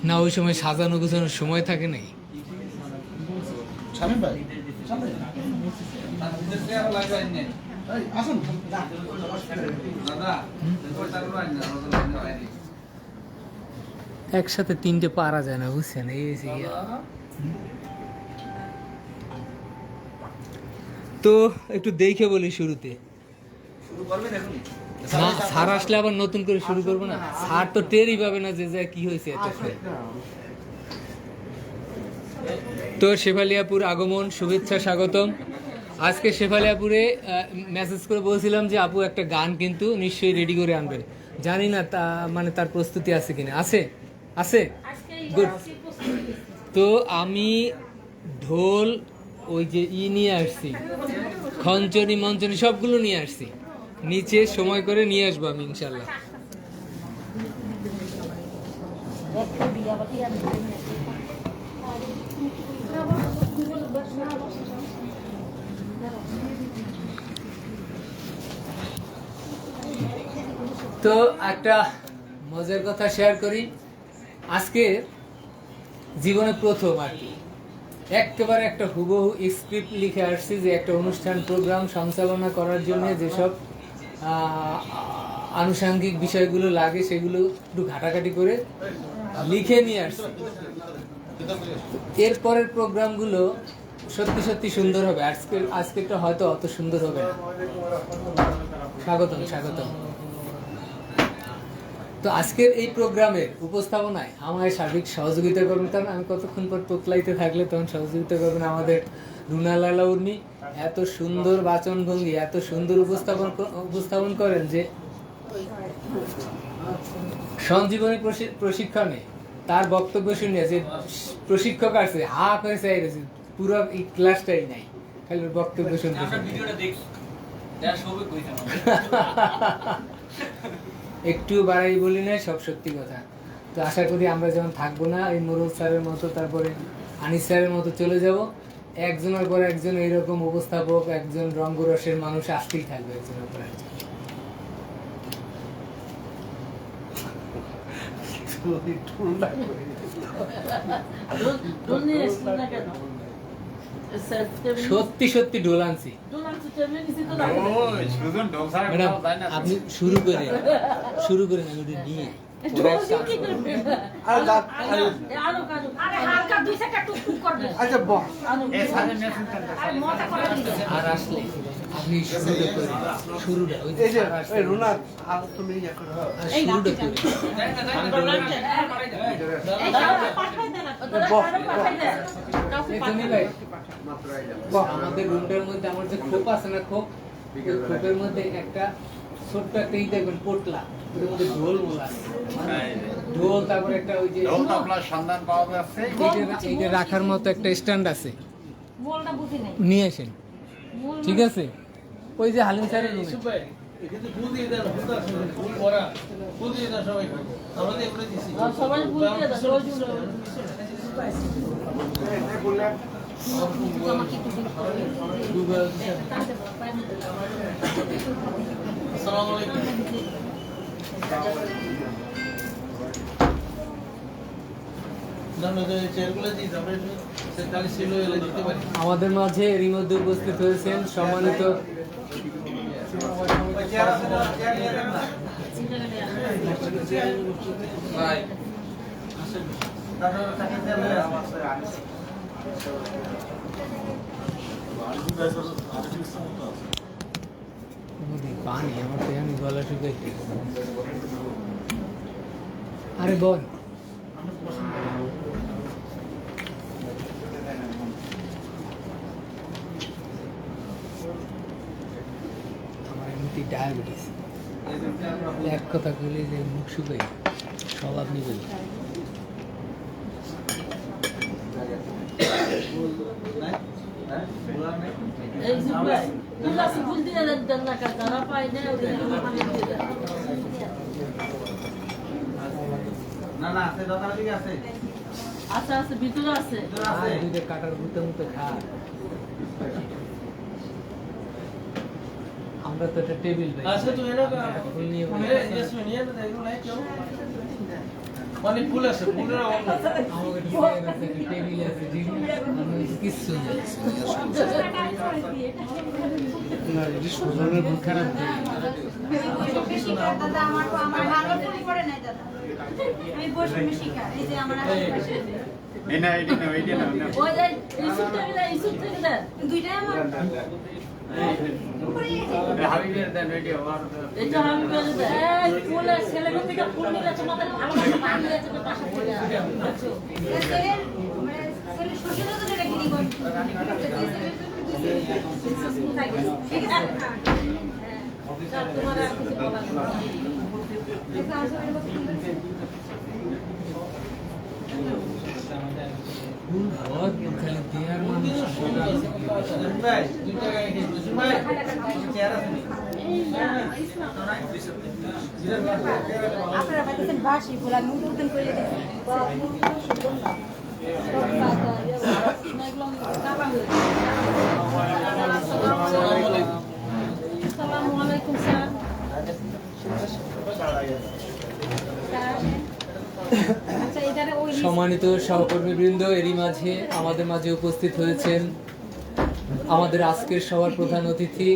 না ওই সময় সাজানো গোছানোর সময় থাকে নাই। একসাথে তিনটে পারা যায় না, বুঝছেন? এই তো একটু দেখে বলি শুরুতে, না স্যার আসলে আবার নতুন করে শুরু করবো না? স্যার তো টেরই পাবে না যে কি হয়েছে এত। তো শেফালিয়াপুর আগমন, শুভেচ্ছা, স্বাগতম। আজকে শেফালিয়াপুরে মেসেজ করে বলছিলাম যে আপু একটা গান কিন্তু নিশ্চয়ই রেডি করে আনবেন। জানি না তা মানে তার প্রস্তুতি আছে কিনা। আছে আছে গুড। তো আমি ঢোল, ওই যে নিয়ে আসছি, খঞ্চনি মঞ্চনি সবগুলো নিয়ে আসছি, নিচে সময় করে নিয়ে আসবো আমি ইনশাল্লাহ। তো একটা মজার কথা শেয়ার করি। আজকে জীবনে প্রথম আর কি একেবারে একটা হুবহু স্ক্রিপ্ট লিখে আসছি যে একটা অনুষ্ঠান প্রোগ্রাম সঞ্চালনা করার জন্য যেসব আনুষঙ্গিক বিষয়গুলো লাগে সেগুলো একটু ঘাটাঘাটি করে লিখে নিয়ে আসছি। এরপরের প্রোগ্রামগুলো সত্যি সত্যি সুন্দর হবে। আজকেরটা হয়তো অত সুন্দর হবে না। স্বাগতম স্বাগতম। তো আজকের এই প্রোগ্রামের উপস্থাপনায় আমায় সার্বিক সহযোগিতা করবেন, কারণ আমি কতক্ষণ পর তোতলাইতে থাকলে তখন সহযোগিতা করবেন আমাদের রুনা লালা উর্মি। এত সুন্দর বাচনভঙ্গি, এত সুন্দর উপস্থাপন করেন যে সঞ্জীবনী প্রশিক্ষণে তার বক্তব্য শুনে যে প্রশিক্ষক আছে হা করে চাই রয়েছে, পুরো এই ক্লাসটাই নাই, খালি বক্তব্য শুনতে। একটু বাড়াই বলি না, সব সত্যি কথা। তো আশা করি আমরা যেমন থাকবো না এই মোরল স্যারের মতো, তারপরে আনিস স্যারের মতো চলে যাব, একজনের পর একজন এইরকম উপস্থাপক, একজন রঙ্গরসের মানুষ আসতেই থাকবে একজনের পর একজন। সত্যি সত্যি ঢোল আনছি ম্যাডাম, আপনি শুরু করেন আমি ওটা নিয়ে আর আসলে আপনি শুরুটা আমাদের রুমটার মধ্যে আমার যে খোপ আছে না, খোপের মধ্যে একটা ছোট্ট একটা দেখবেন পোটলা, ওর মধ্যে ঢোল মোলা আছে, ঢোল, তারপরে একটা ওই যে সন্ধান পাওয়া যাচ্ছে, এইটা রাখার মতো একটা স্ট্যান্ড আছে, নিয়ে আসেন। ঠিক আছে, ওই যে হালিম স্যারের রুমে আমাদের মাঝে এরই মধ্যে উপস্থিত হয়েছেন সম্মানিত পানি, আমার তো আমি গলা শুকাই। আরে বল, আমার এমনিতে ডায়াবেটিস, এক কথা বলি যে মুখ শুকাই, সব আপনি বলি। কাটার মুতে মুতে খা, আমরা তো একটা টেবিল অনেক ফুল আছে, ফুলের অভাব নেই। আমাকে একটু চেয়ার আছে, একটা টেবিল আছে, আমি কিচ্ছু নেই। না এটি সুজনের বুক খারাপ নেই। দাদা আমার ভালো ফোন করে নাই দাদা, আমি বসে শিখা এই যে আমার এই না এটি না এটি না না ওই যে ইসুট থেকে দেন দুইটাই আমার হাবিবের দেন এটি আমার এটা আমি বলে দেন এই ফুলের ছেলেমেয়ে থেকে ফুল নিলে তোমাদের ভালো ভালো পানি আছে তো পাশে পড়ে আছে ছেলে মানে ছেলে শ্বশুরও তো এটা কিনি কোন ঠিক আছে হ্যাঁ তোমার আর কিছু বলার নেই ফুল বহুত খালি দেয়ার মানুষ ভাই, 2 টাকা এনে দিন। ভাই, চেয়ার আছে নি? আপনারা পাইতেছেন বাসি ফুল আমি উঠুন করে দিচ্ছি আসসালামু আলাইকুম স্যার। আচ্ছা এটারে ওই সম্মানিত সহকর্মীবৃন্দ, এরই মাঝে আমাদের মাঝে উপস্থিত হয়েছেন আমাদের আজকের সভার প্রধান অতিথি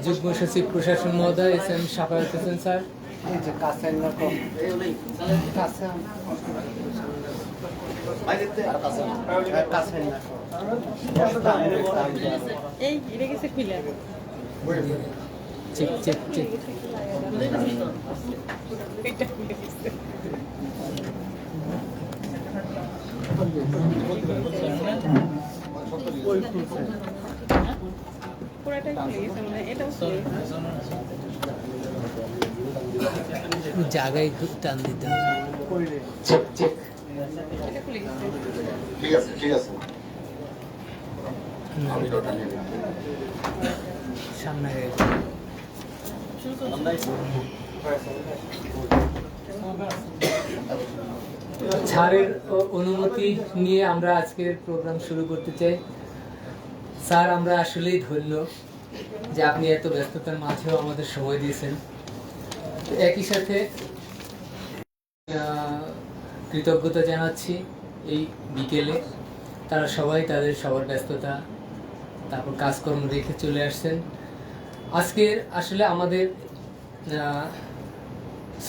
যুগ্ম সচিব প্রশাসন মহোদয় S M Shafayat Hossain sir, এই যে কাছের রকম কাছে কাছের না এই এটা গেছে খুলে চেক চেক চেক এটা খুলে গেছে পুরাটাই খুলে গেছে মানে এটাও খুলে গেছে। জায়গায় খুব টান দিতে হবে। চেক চেক এটা খুলে গেছে ঠিক আছে ঠিক আছে আমি ওটা নিয়ে নিলাম। সামনে স্যারের অনুমতি নিয়ে আমরা আজকের প্রোগ্রাম শুরু করতে চাই। স্যার, আমরা আসলেই ধন্য যে আপনি এত ব্যস্ততার মাঝেও আমাদের সময় দিয়েছেন। তো একই সাথে কৃতজ্ঞতা জানাচ্ছি এই বিকেলে তারা সবাই তাদের সবার ব্যস্ততা তারপর কাজকর্ম রেখে চলে আসছেন। আজকের আসলে আমাদের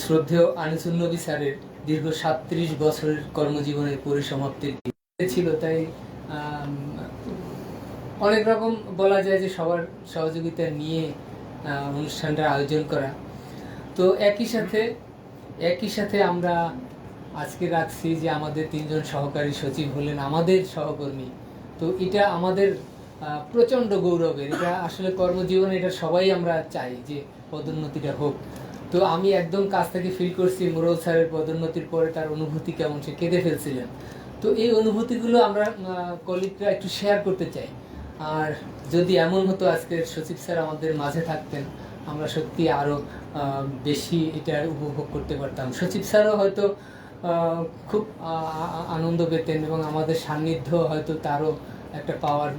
শ্রদ্ধেয় আনিসুল নবী স্যারের দীর্ঘ 37 বছরের কর্মজীবনের পরিসমাপ্তির দিন ছিল, তাই অনেক রকম বলা যায় যে সবার সহযোগিতা নিয়ে অনুষ্ঠানটার আয়োজন করা। তো একই সাথে আমরা আজকে রাখছি যে আমাদের 3 জন সহকারী সচিব হলেন আমাদের সহকর্মী। তো এটা আমাদের প্রচণ্ড গৌরবের, এটা আসলে কর্মজীবনে এটা সবাই আমরা চাই যে পদোন্নতিটা হোক। তো আমি একদম কাছ থেকে ফিল করছি মুরল স্যারের পদোন্নতির পরে তার অনুভূতি কেমন, সে কেঁদে ফেলছিলেন। তো এই অনুভূতিগুলো আমরা কলিগরা একটু শেয়ার করতে চাই। আর যদি এমন হতো আজকের সচিব স্যার আমাদের মাঝে থাকতেন, আমরা সত্যি আরও বেশি এটা উপভোগ করতে পারতাম। সচিব স্যারও হয়তো খুব আনন্দ পেতেন এবং আমাদের সান্নিধ্য হয়তো তারও একটা পাওয়ার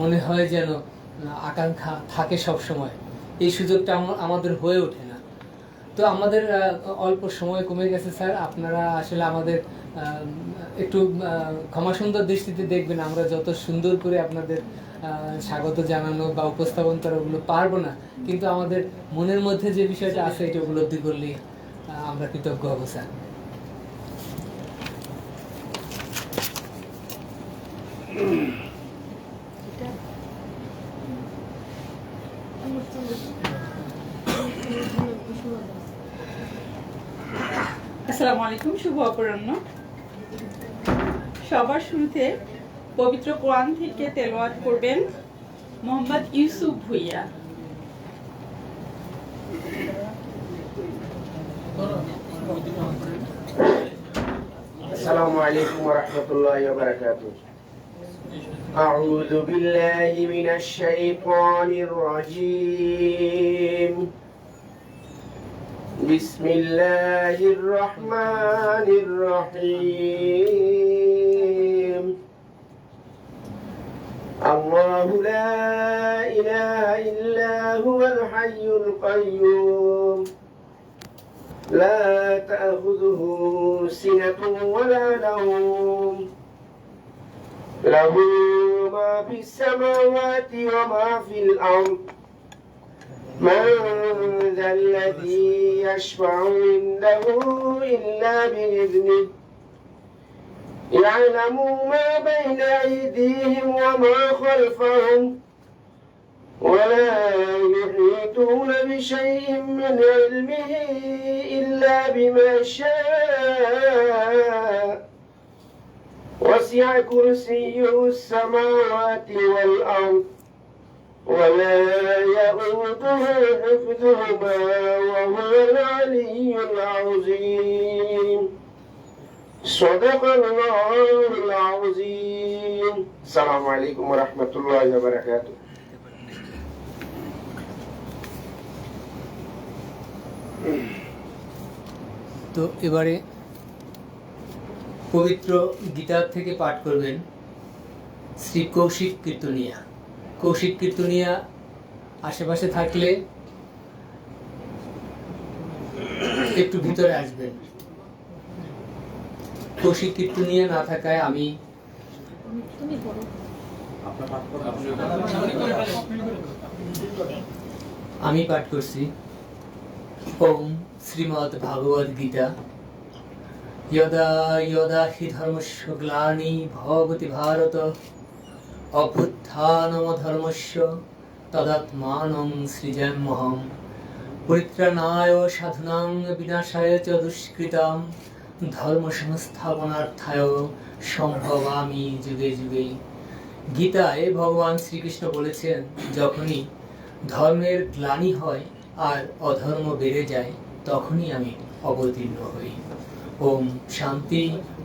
মনে হয় যেন আকাঙ্ক্ষা থাকে সব সময়। এই সুযোগটা আমাদের হয়ে ওঠে না। তো আমাদের অল্প সময় কমে গেছে স্যার, আপনারা আসলে আমাদের একটু ক্ষমাসুন্দর দৃষ্টিতে দেখবেন। আমরা যত সুন্দর করে আপনাদের স্বাগত জানানো বা উপস্থাপন করা ওগুলো পারবো না, কিন্তু আমাদের মনের মধ্যে যে বিষয়টা আছে এটা উপলব্ধি করলেই আমরা কৃতজ্ঞ হব স্যার। আসসালামু আলাইকুম, শুভ অপরাহ্ন। সবার শুরুতে পবিত্র কোরআন থেকে তেলাওয়াত করবেন মোহাম্মদ ইউসুফ ভুইয়া। السلام عليكم ورحمة الله وبركاته. أعوذ بالله من الشيطان الرجيم. بسم الله الرحمن الرحيم. الله لا إله إلا هو الحي القيوم لا تأخذه سنة ولا نوم له ما في السماوات وما في الأرض من ذا الذي يشفع عنده إلا بإذنه يعلم ما بين أيديهم وما خلفهم ولا يحيطون بشيء من علمه إلا بما شاء وسع كرسيه السماوات والأرض ولا يؤوده حفظهما وهو العلي العظيم صدق الله العظيم السلام عليكم ورحمة الله وبركاته তো এবারে পবিত্র গীতা থেকে পাঠ করবেন শ্রী কৌশিক কীর্তনিয়া। কৌশিক কীর্তনিয়া আশেপাশে থাকলে একটু ভিতরে আসবেন। কৌশিক কীর্তনিয়া না থাকায় আমি পাঠ করছি। ওম শ্রীমদ্ ভাগবত গীতা यदा यदा हि धर्मस्य ग्लानि भवति भारत अभ्युत्थानमधर्मस्य तदात्मानं सृजाम्यहम् परित्राणाय साधूनां विनाशाय च दुष्कृतां धर्मसंस्थापनार्थाय সম্ভবামি যুগে যুগে। গীতায় ভগবান শ্রীকৃষ্ণ বলেছেন, যখনই ধর্মের গ্লানি হয় আর অধর্ম বেড়ে যায় তখনই আমি অবতীর্ণ হই। ওম শান্তি,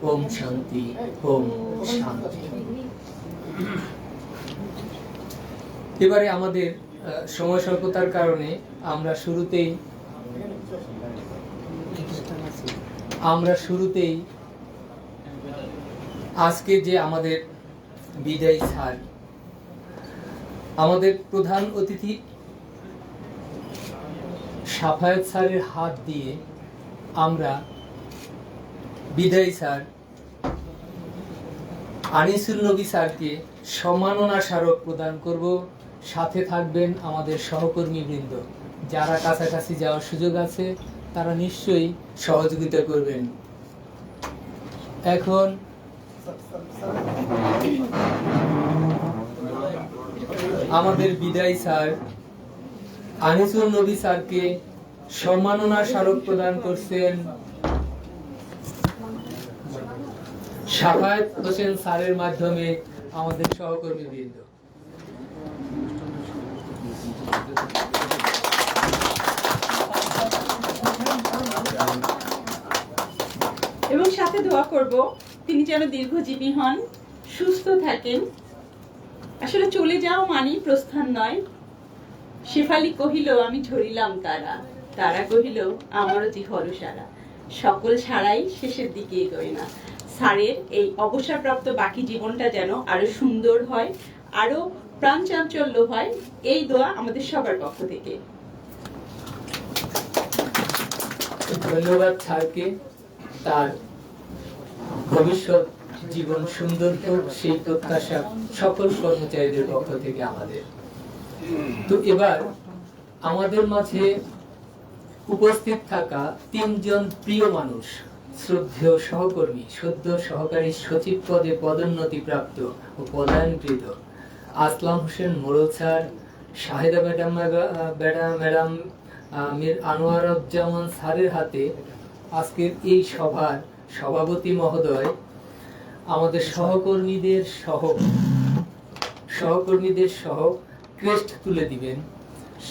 ওম শান্তি, ওম শান্তি। এবারে আমাদের সময় স্বল্পতার কারণে আমরা শুরুতেই আজকে যে আমাদের বিদায়ী স্যার, আমাদের প্রধান অতিথি সাফায়েত স্যারের হাত দিয়ে আমরা বিদায়ী স্যার আনিসুল নবী স্যারকে সম্মাননা স্মারক প্রদান করব। সাথে থাকবেন আমাদের সহকর্মীবৃন্দ। যারা কাছাকাছি যাওয়ার সুযোগ আছে তারা নিশ্চয়ই সহযোগিতা করবেন। এখন আমাদের বিদায়ী স্যার আনিসুল নবী স্যারকে সম্মাননা স্মারক প্রদান করছেন সাফায়েত হোসেন স্যারের মাধ্যমে আমাদের সহকর্মীবৃন্দ। এবং সাথে দোয়া করব তিনি যেন দীর্ঘজীবী হন, সুস্থ থাকেন। আসলে চলে যাও মানি প্রস্থান নয়। শেফালি কহিল আমি ঝরিলাম তারা, তারা কহিল আমারও জিহল সারা, সকল ছাড়াই শেষের দিকে এগোয় না। স্যারের এই অবসরপ্রাপ্ত বাকি জীবনটা যেন আরো সুন্দর হয়, আরো প্রাণ চাঞ্চল্য হয়, এই দোয়া আমাদের সবার পক্ষ থেকে। ধন্যবাদ স্যারকে। তার ভবিষ্যৎ জীবন সুন্দর হোক সেই প্রত্যাশা সকল কর্মচারীদের পক্ষ থেকে আমাদের। তো এবার আমাদের মাঝে উপস্থিত থাকা তিনজন প্রিয় মানুষ, শ্রদ্ধেয় সহকর্মী, সদ্য সহকারী সচিব পদে পদোন্নতি প্রাপ্ত ও পদায়নকৃত আসলাম হোসেন মোড়ল স্যার, শাহেদা ম্যাডাম, মীর আনোয়ারুজ্জামান স্যারের হাতে আজকের এই সভার সভাপতি মহোদয় আমাদের সহকর্মীদের সহ ক্রেস্ট তুলে দিবেন।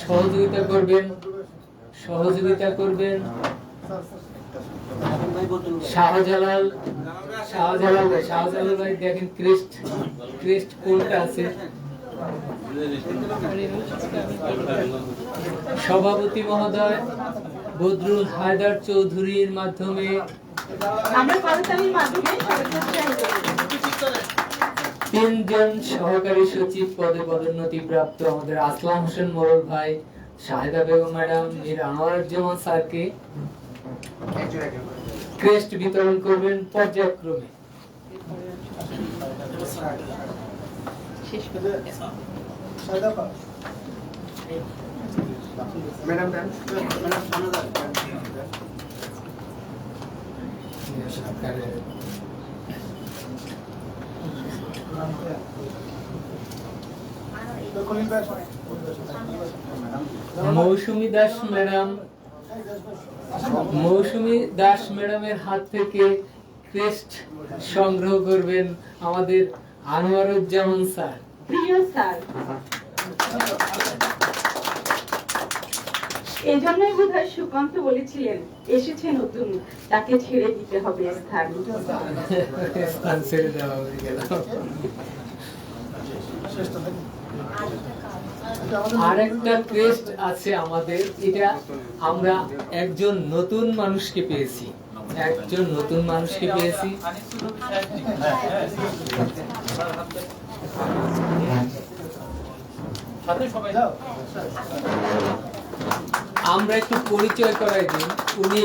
সহযোগিতা করবেন শাহজালাল ভাই। দেখেন ক্রেস্ট কোনটা আছে। সভাপতি মহোদয় বদরুল হায়দার চৌধুরীর মাধ্যমে আমরা করতালির মাধ্যমে তিনজন সহকারী সচিব পদে পদোন্নতি প্রাপ্ত আমাদের আসলাম হোসেন মোড়ল ভাই, শাহেদা বেগম ম্যাডাম, মীর আনোয়ারুজ্জামান স্যারকে ক্রেস্ট বিতরণ করবেন পর্যায়ক্রমে। শেষ করে ম্যাডাম ম্যাডাম সামনে যান। মৌসুমী দাস ম্যাডাম, মৌসুমী দাস ম্যাডামের হাত থেকে ক্রেস্ট সংগ্রহ করবেন আমাদের আনোয়ারুজ্জামান স্যার। প্রিয় স্যার, এজন্যই বোধহয় সুকান্ত বলেছিলেন এসেছে নতুন, তাকে ছেড়ে দিতে হবে স্থান। স্থান ছেড়ে দেওয়া হয়ে গেল। আরেকটা ক্রেস্ট আছে আমাদের, এটা আমরা একজন নতুন মানুষকে পেয়েছি, একজন নতুন মানুষকে পেয়েছি। আমরা একটু পরিচয় করাই দিই। উনি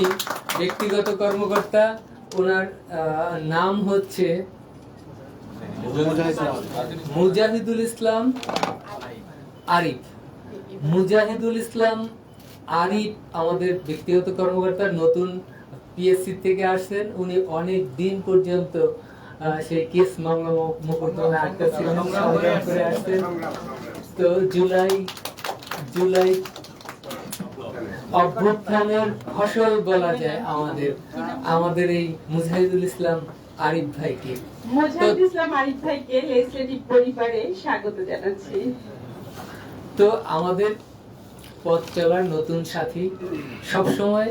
ব্যক্তিগত কর্মকর্তা, ওনার নাম হচ্ছে মুজাহিদুল ইসলাম আরিফ। মুজাহিদুল ইসলাম আরিফ আমাদের ব্যক্তিগত কর্মকর্তা, নতুন পিএসসি থেকে আসছেন। উনি অনেক দিন পর্যন্ত সেই কেস মামলা মোকদ্দমা আটকা ছিলেন, সংগ্রাম করে আসছেন। তো জুলাই অভ্যুত্থানের ফসল বলা যায় আমাদের এই মুজাহিদুল ইসলাম আরিফ ভাইকে। মুজাহিদুল ইসলাম আরিফ ভাইকে লেজিসলেটিভ পরিবারে স্বাগত জানাচ্ছি। তো আমাদের পথ চলার নতুন সাথী, সব সময়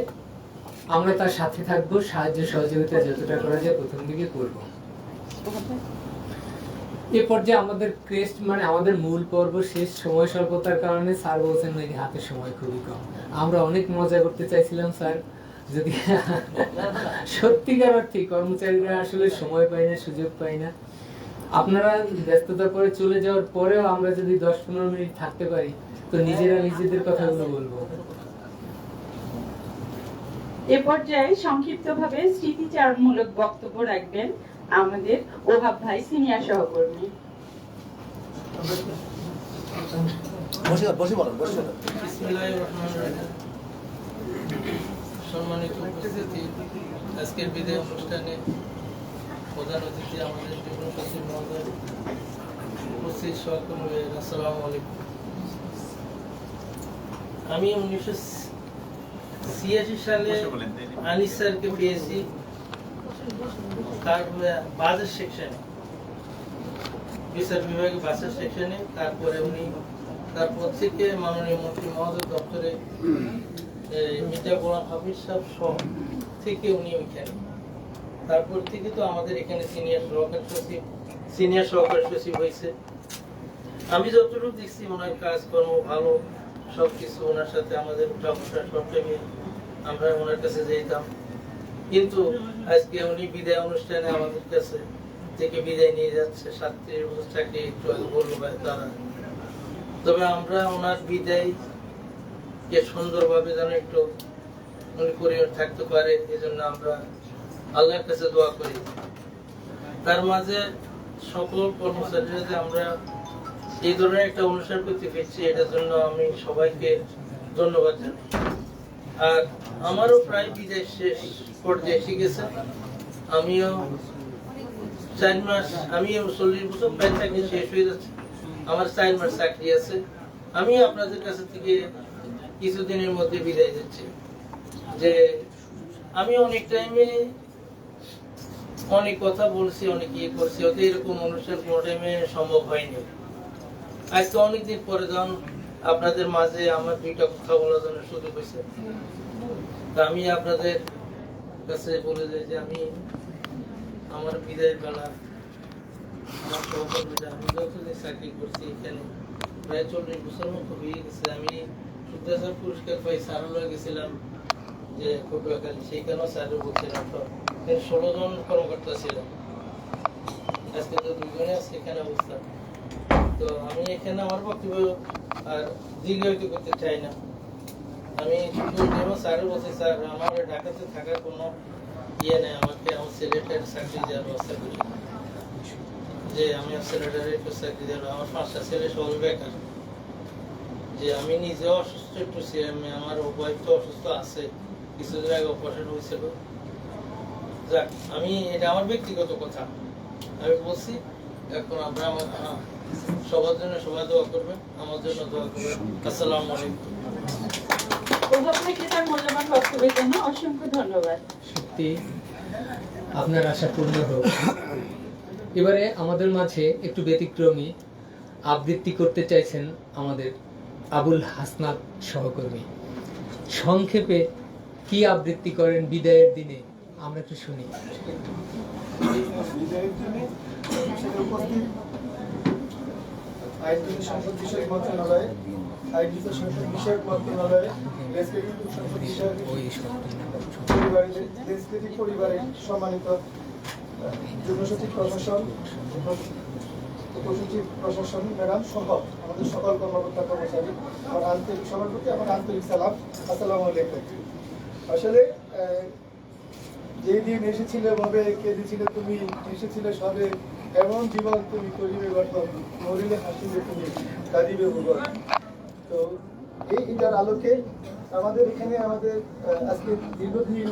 আমরা তার সাথে থাকবো, সাহায্য সহযোগিতা যতটা করা যায় প্রথম দিকে করব। এ পর্যায়ে আমাদের ক্রেস্ট মানে আমাদের মূল পর্ব শেষ, সময় স্বল্পতার কারণে স্যার বলছেন নাকি হাতে সময় খুবই কম। আমরা অনেক মজা করতে চাইছিলাম স্যার, যদি সত্যিকার অর্থে কর্মচারীরা আসলে সময় পায় না, সুযোগ পায় না। আপনারা ব্যস্ততা পরে চলে যাওয়ার পরেও আমরা যদি 10-15 মিনিট থাকতে পারি তো নিজেরা নিজেদের কথাগুলো বলবো। এ পর্যায়ে সংক্ষিপ্তভাবে স্মৃতিচারণমূলক বক্তব্য রাখবেন আমাদের ওহাব ভাই, সিনিয়র সহকর্মী। বিসমিল্লাহির রহমানির রহিম। সম্মানিত উপস্থিতি, আজকের বিদায় অনুষ্ঠানে প্রধান অতিথি আমাদের যুগ্ম সচিব মহোদয়, উপস্থিত সহকর্মী, আসসালামু আলাইকুম। আমি 1986 সালে আনিস স্যারকে পেয়েছি তার বাজার সেকশনে, বিচার বিভাগে বাজার সেকশনে। তারপরে উনি তারপর থেকে মাননীয় মন্ত্রী মহোদয় দপ্তরে মির্জা গোলাম হাফিজ সাহেব সহ থেকে উনি ওইখানে। তারপর থেকে তো আমাদের এখানে সিনিয়র সহকারী সচিব হয়েছে। আমি যতটুকু দেখছি ওনার কাজকর্ম ভালো, সবকিছু ওনার সাথে আমাদের উঠা বসা সব টাইমে আমরা ওনার কাছে যেতাম। কিন্তু আজকে উনি বিদায় অনুষ্ঠানে আমাদের কাছে থেকে বিদায় নিয়ে যাচ্ছে, 37 বছর চাকরি একটু আগে বললো ভাই তারা। তবে আমরা ওনার বিদায় কে সুন্দরভাবে যেন একটু উনি করে থাকতে পারে, এই জন্য আমরা আল্লাহর কাছে দোয়া করি। তার মাঝে সকল কর্মচারীরা যে আমরা এই ধরনের একটা অনুষ্ঠান করতে পেরেছি, এটার জন্য আমি সবাইকে ধন্যবাদ জানাই। আর আমারও প্রায় বিদায় শেষ পর্যায়ে এসে গেছে। আমিও 4 মাস, আমিও 40 বছর প্রায় চাকরি শেষ হয়ে যাচ্ছে, আমার 4 মাস চাকরি আছে। আমি আপনাদের কাছে থেকে কিছুদিনের মধ্যে বিদায় যাচ্ছি। যে আমি অনেক টাইমে অনেক কথা বলছি, অনেক ইয়ে করছি, হয়তো এরকম অনুষ্ঠান কোনো টাইমে সম্ভব হয়নি। আজকে অনেকদিন পরে যখন আপনাদের মাঝে আমার 2টা কথা বলার জন্য সুযোগ হয়েছে, তা আমি আপনাদের কাছে বলে যাই যে আমি আমার বিদায়ের বেলা আমার সহকর্মীরা, আমি যতদিন চাকরি করছি এখানে প্রায় 40 বছর মতো হয়ে গেছে। আমি শুদ্ধাচার পুরস্কার পাই, স্যারের গেছিলাম যে পটুয়াখালী, সেইখানেও স্যারের বলছিলাম। তো 16 জন কর্মকর্তা ছিল, আজকে তো 2 জনে আছে এখানে অবস্থা। তো আমি এখানে আমার বক্তব্য আর দীর্ঘায়িত করতে চাই না। আমি শুধু যেমন স্যারের বলছি, স্যার আমার ঢাকাতে থাকার কোনো ইয়ে নেই, আমাকে আমার সিলেটের চাকরি দেওয়ার ব্যবস্থা করি, যে আমি সিলেটের একটু চাকরি দেওয়ার, আমার 5টা ছেলে সব বেকার, যে আমি নিজেও অসুস্থ একটু ছিলাম, আমার ওয়াইফ তো অসুস্থ আছে, কিছুদিন আগে অপারেশন হয়েছিল। যাক, আমি এটা আমার ব্যক্তিগত কথা আমি বলছি। এখন আপনারা সবার জন্য সবাই দোয়া করবেন, আমার জন্য দোয়া করবেন। আসসালামু আলাইকুম। আপনাকে তার মূল্যবান বক্তব্যের জন্য অসংখ্য ধন্যবাদ। সত্যি আপনার আশা পূর্ণ হোক। এবারে আমাদের মাঝে একটু ব্যতিক্রমী আবৃত্তি করতে চাইছেন আমাদের আবুল হাসনাত সহকর্মী। সংক্ষেপে কি আবৃত্তি করেন বিদায়ের দিনে আমরা একটু শুনি। বিদায়ের দিনে সেটা উপস্থিত আইনজীবী সংসদ বিষয়ক মন্ত্রণালয়, আইনজীবী সংসদ বিষয়ক মন্ত্রণালয়, লেজিসলেটিভ সংসদ বিষয়ক লেজিসলেটিভ পরিবারের সম্মানিত যুগ্ম সচিব প্রশাসন, উপসচিব প্রশাসন ম্যাডাম সহ আমাদের সকল কর্মকর্তা কর্মচারী, আমার আন্তরিক সবার প্রতি আমার আন্তরিক সালাম। আসসালামু আলাইকুম। আসলে যেই দিন এসেছিলে ভাবে কেঁদেছিলে তুমি, এসেছিলে সবে এমন জীবন তুমি করিবে গঠন, মরিলে হাসিবে তুমি কাঁদিবে ভুবন। তো এই এটার আলোকে আমাদের এখানে আমাদের আজকে দীর্ঘদিন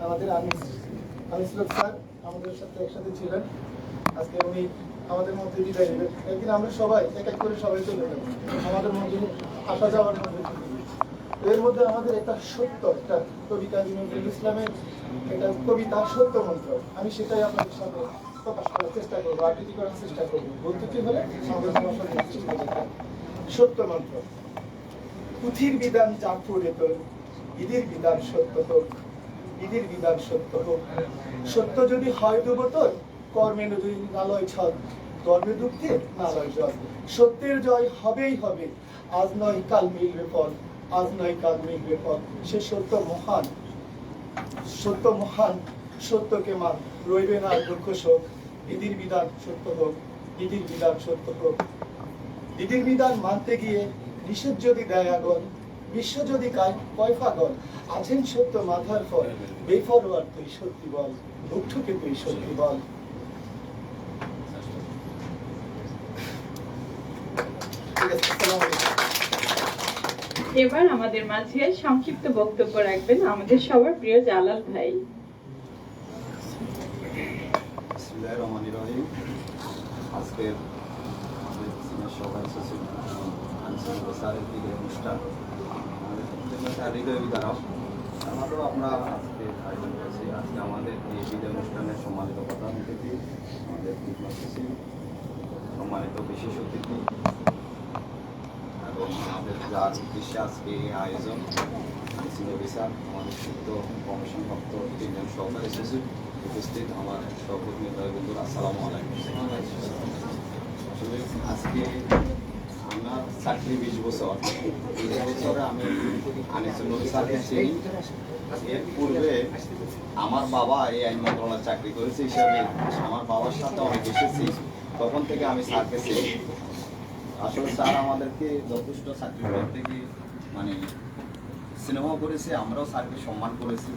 আমাদের আনিস স্যার আমাদের সাথে একসাথে ছিলেন। আজকে উনি আমাদের মধ্যে বিদায় নেবেন। একদিন আমরা সবাই এক এক করে সবাই চলে যাবো, আমাদের মধ্যে আসা যাওয়ার মধ্যে। এর মধ্যে আমাদের একটা সত্য, একটা কবিতা নজরুল ইসলামের একটা কবিতা সত্য মন্ত্র, আমি সেটাই আপনাদের সাথে প্রকাশ করার চেষ্টা করবো, আবৃত্তি করার চেষ্টা করবো। বলতে কি হলে আমাদের সত্য মন্ত্র। পুঁথির বিধান যা করে তোর, ঈদের বিধান সত্য হোক, ঈদের বিধান সত্য হোক। সত্য যদি হয় ডুবতর, কর্মে যদি নালয় ছল, কর্মে দুঃখে নালয় জল। সত্যের জয় হবেই হবে, আজ নয় কাল মিলবে ফল, আজ নয় কাল মিলবে ফল। সে সত্য মহান, সত্য মহান, সত্যকে মান, রইবে না দুঃখ শোক। ঈদের বিধান সত্য হোক, ঈদের বিধান সত্য হোক। ঈদের বিধান মানতে গিয়ে নিষেধ যদি দেয় আগল, বিশ্ব যদি কয় পাগল, আছেন সত্য মাথার ফল। বেফরওয়ার তুই সত্যি বল, বুক ঠুকে তুই সত্যি বল। ঠিক আছে, আসসালামু আলাইকুম। এবার আমাদের মাঝে সংক্ষিপ্ত বক্তব্য রাখবেন আমাদের সবার প্রিয় জালাল ভাই। বিসমিল্লাহির রহমানির রহিম। আজকের আমাদের সিনিয়র সভাপতি সচিব আনিসুল স্যারের বিদায় অনুষ্ঠান আমাদের প্রত্যেকটা হৃদয় বিদারক। আমাদেরও আমরা আজকে আয়োজন করেছি। আজকে আমাদের এই বিদায় অনুষ্ঠানের সম্মানিত প্রধান অতিথি আমাদের যুগ্ম সচিব, সম্মানিত বিশেষ অতিথি এবং আমাদের যার উদ্দেশ্যে আজকে এই আয়োজন আনিসুল স্যার, আমাদের যুক্ত কমিশনভুক্ত 3জন সহকারী সচিব, উপস্থিত আমার সহকর্মী বন্ধুরা, আসসালামু আলাইকুম। আসলে আজকে আমার চাকরি 20 বছর, 20 বছরে আমি আনিসুল স্যারকে চিনি। এর পূর্বে আমার বাবা এই আইন মন্ত্রণালয়ে চাকরি করেছে হিসাবে আমার বাবার সাথে অনেক এসেছি, তখন থেকে আমি স্যারকে চিনি। আসলে স্যার আমাদেরকে যথেষ্ট চাকরি করতে গিয়ে মানে সিনেমাও করেছে, আমরাও স্যারকে সম্মান করেছি।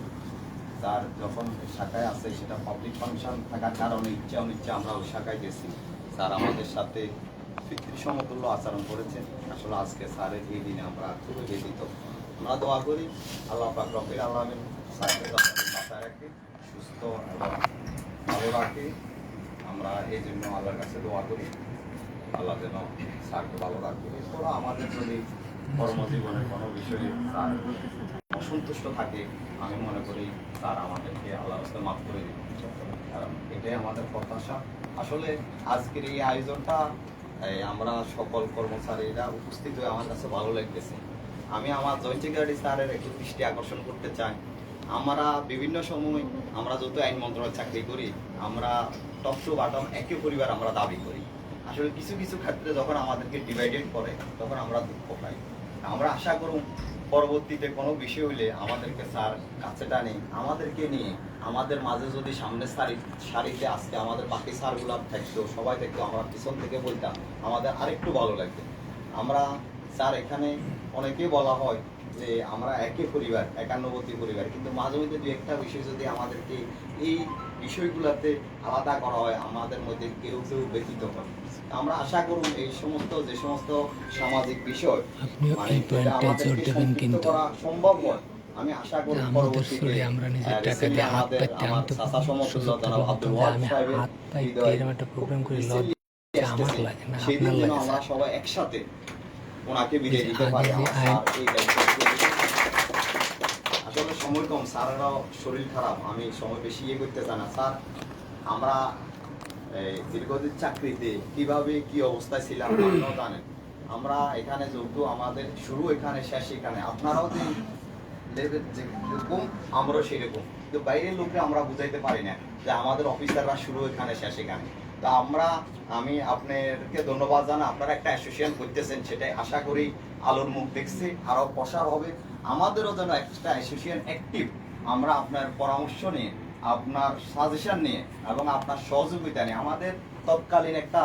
স্যার যখন শাখায় আছে সেটা পাবলিক ফাংশন থাকার কারণে ইচ্ছা অনিচ্ছা আমরা ওই শাখায় গেছি। স্যার আমাদের সাথে পিতৃ সমতুল্য আচরণ করেছেন। আসলে আজকে স্যারের এই দিনে আমরা খুবই ব্যথিত। আমরা দোয়া করি আল্লাহ পাক রব্বুল আলামিন স্যারকে মাথায় রাখে, সুস্থ এবং ভালো রাখে। আমরা এই জন্য আল্লাহর কাছে দোয়া করি আল্লাহ যেন স্যারকে ভালো রাখবে। এরপরও আমাদের যদি কর্মজীবনের কোনো বিষয়ে স্যার অসন্তুষ্ট থাকে, আমি মনে করি স্যার আমাদেরকে আল্লাহর রাস্তায় মাফ করে দিন, কারণ এটাই আমাদের প্রত্যাশা। আসলে আজকের এই আয়োজনটা আমরা সকল কর্মচারীরা উপস্থিত হয়ে আমার কাছে ভালো লাগতেছে। আমি আমার জয়েন্ট সেক্রেটারি স্যারের একটু দৃষ্টি আকর্ষণ করতে চাই। আমরা বিভিন্ন সময় আমরা যত আইন মন্ত্রণালয়ে চাকরি করি, আমরা টপ টু বটম একই পরিবার আমরা দাবি করি। আসলে কিছু কিছু ক্ষেত্রে যখন আমাদেরকে ডিভাইডেড করে তখন আমরা দুঃখ পাই। আমরা আশা করুন পরবর্তীতে কোনো বিষয় হইলে আমাদেরকে স্যার কাছে টানে, আমাদেরকে নিয়ে আমাদের মাঝে যদি সামনে সারিতে আজকে আমাদের বাকি স্যারগুলো থাকতো, সবাই থাকতো, আমরা পিছন থেকে বলতাম, আমাদের আরেকটু ভালো লাগবে। আমরা স্যার এখানে অনেকেই বলা হয় যে আমরা একই পরিবার, একান্নবর্তী পরিবার, কিন্তু মাঝে মধ্যে দু একটা বিষয় যদি আমাদেরকে এই বিষয়গুলোতে আলাদা করা হয়, আমাদের মধ্যে কেউ কেউ ব্যতীত হয়। আমরা আশা করুন এই সমস্ত যে সমস্ত সামাজিক বিষয় আপনিও মানে এই পয়েন্টে জোর আমাদেরকে দেবেন সম্পৃক্ত কিন্তু করা সম্ভব হয়। আমি আশা করি আমাদের পরবর্তীতে শরীরে আমরা নিজের টাকা recently দিয়ে হাত আমাদের পাততে আমার আমি তো চাচা সমতুল্য সুযোগ জনাব আব্দুল ওয়াহাব আমি সাহেবের হাত পাইতে হৃদয় এরকম একটা প্রোগ্রাম করে recently লজ্জা আমার আসতেছে। লাগে না, সেদিন আপনার যেন লাগে আমরা স্যার। সবাই একসাথে ওনাকে বিদায় এই যে দিতে পারি। আগে যে আমার আইন- স্যার এই দায়িত্ব নিয়েছেন। আসলে সময় কম, স্যারেরও শরীর খারাপ, আমি সময় বেশি ইয়ে করতে চাই না। স্যার আমরা দীর্ঘদিন চাকরিতে কিভাবে কি অবস্থায় ছিলাম আপনারাও জানেন। আমরা এখানে যেহেতু আমাদের শুরু এখানে শেষ এখানে, আপনারাও যে লেভেল যেরকম আমরাও সেরকম, কিন্তু বাইরের লোককে আমরা বুঝাইতে পারি না যে আমাদের অফিসাররা শুরু এখানে শেষ এখানে। তা আমি আপনাদেরকে ধন্যবাদ জানাই, আপনারা একটা অ্যাসোসিয়েশন করতেছেন, সেটাই আশা করি আলোর মুখ দেখছে, আরও প্রসার হবে। আমাদেরও যেন একটা অ্যাসোসিয়েশন অ্যাক্টিভ, আমরা আপনার পরামর্শ নিয়ে, আপনার সাজেশন নিয়ে এবং আপনার সহযোগিতা নিয়ে, আমাদের তৎকালীন একটা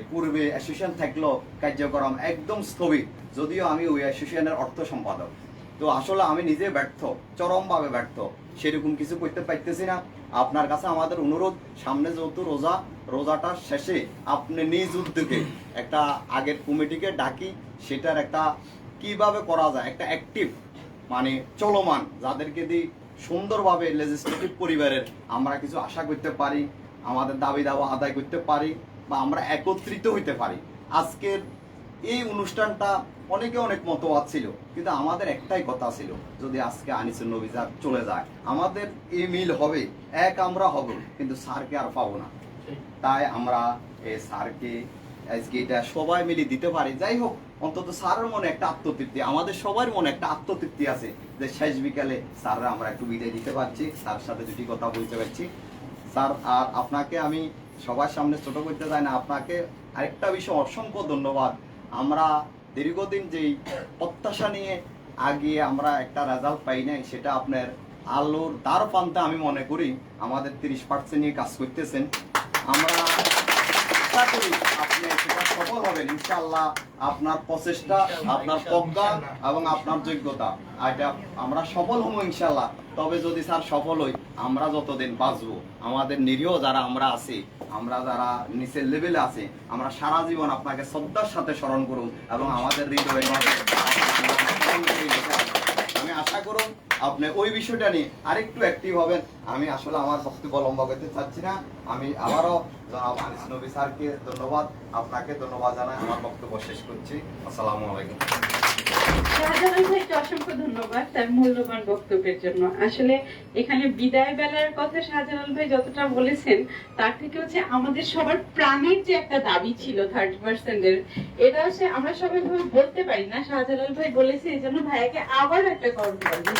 পূর্বে অ্যাসোসিয়েশন থাকলো কার্যক্রম একদম স্থগিত, যদিও আমি ওই অ্যাসোসিয়েশনের অর্থ সম্পাদক। তো আসলে আমি নিজে ব্যর্থ, চরমভাবে ব্যর্থ, সেরকম কিছু করতে পারতেছি না। আপনার কাছে আমাদের অনুরোধ, সামনে যেহেতু রোজাটার শেষে আপনি নিজ উদ্যোগে একটা আগের কমিটিকে ডাকি, সেটার একটা কিভাবে করা যায় একটা অ্যাক্টিভ মানে চলমান, যাদেরকে দিয়ে সুন্দরভাবে লেজিসলেটিভ পরিবারের আমরা কিছু আশা করতে পারি, আমাদের দাবি দাওয়া আদায় করতে পারি, বা আমরা একত্রিত হইতে পারি। আজকের এই অনুষ্ঠানটা অনেকে অনেক মতবাদ ছিল, কিন্তু আমাদের একটাই কথা ছিল, যদি আজকে আনিসুল নবী স্যার চলে যায় আমাদের এই মিল হবে, এক আমরা হব, কিন্তু স্যারকে আর পাবো না। তাই আমরা স্যারকে আজকে এটা সবাই মিলে দিতে পারি। যাই হোক, অন্তত স্যারের মনে একটা আত্মতৃপ্তি, আমাদের সবার মনে একটা আত্মতৃপ্তি আছে যে শেষ বিকালে স্যাররা আমরা একটু বিদায় দিতে পারছি, তার সাথে দুটি কথা বলতে পারছি। স্যার, আর আপনাকে আমি সবার সামনে ছোট করতে চাই না, আপনাকে আরেকটা বিষয় অসংখ্য ধন্যবাদ। আমরা দীর্ঘদিন যেই প্রত্যাশা নিয়ে আগিয়ে আমরা একটা রেজাল্ট পাই নাই, সেটা আপনার আলোর দ্বার প্রান্তে আমি মনে করি আমাদের 30% নিয়ে কাজ করতেছেন। আমরা আশা করি আপনি সেটা সফল হবেন ইনশাআল্লাহ। আপনার প্রচেষ্টা, আপনার প্রজ্ঞা এবং আপনার যোগ্যতা, এটা আমরা সফল হবো ইনশাআল্লাহ। তবে যদি স্যার সফল হই, আমরা যতদিন বাঁচবো, আমাদের নিরীহ যারা আমরা আছি, আমরা যারা নিচের লেভেলে আছি, আমরা সারা জীবন আপনাকে শ্রদ্ধার সাথে স্মরণ করুন এবং আমাদের হৃদয়ে আমি আশা করুন আপনি ওই বিষয়টা নিয়ে আরেকটু অ্যাক্টিভ হবেন। আমি আসলে আমার বক্তব্য লম্বা করতে চাচ্ছি না। আমি আবারও জনাব আনিস নবী স্যারকে ধন্যবাদ, আপনাকে ধন্যবাদ জানাই, আমার বক্তব্য শেষ করছি। আসসালামু আলাইকুম। শাহজালাল ভাইকে অসংখ্য ধন্যবাদ তার মূল্যবান বক্তব্যের জন্য। আসলে এখানে বিদায় বেলার কথা শাহজালাল ভাই যতটা বলেছেন, তার থেকে হচ্ছে আমাদের সবার প্রাণের যে একটা দাবি ছিল 30%-এর, এটা হচ্ছে আমরা সবাই ভাবে বলতে পারি না। শাহজালাল ভাই বলেছে, এই জন্য ভাইয়াকে আবার একটা করতালি।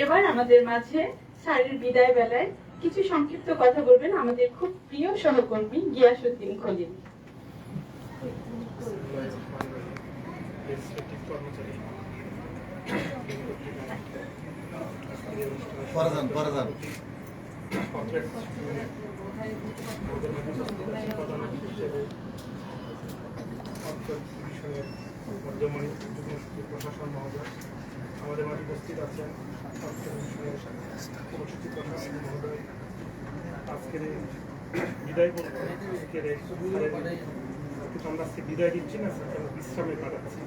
এবার আমাদের মাঝে স্যারের বিদায় বেলায় কিছু সংক্ষিপ্ত কথা বলবেন আমাদের খুব প্রিয় সহকর্মী গিয়াসউদ্দিন খলিল। কর্মচারী প্রশাসন মহোদয়, আমাদের মাঝে উপস্থিত আছেন মহোদয়। আজকের বিদায় বলতে আজকের আমরা আজকে বিদায় দিচ্ছি না, আমরা বিশ্রামে কাটাচ্ছি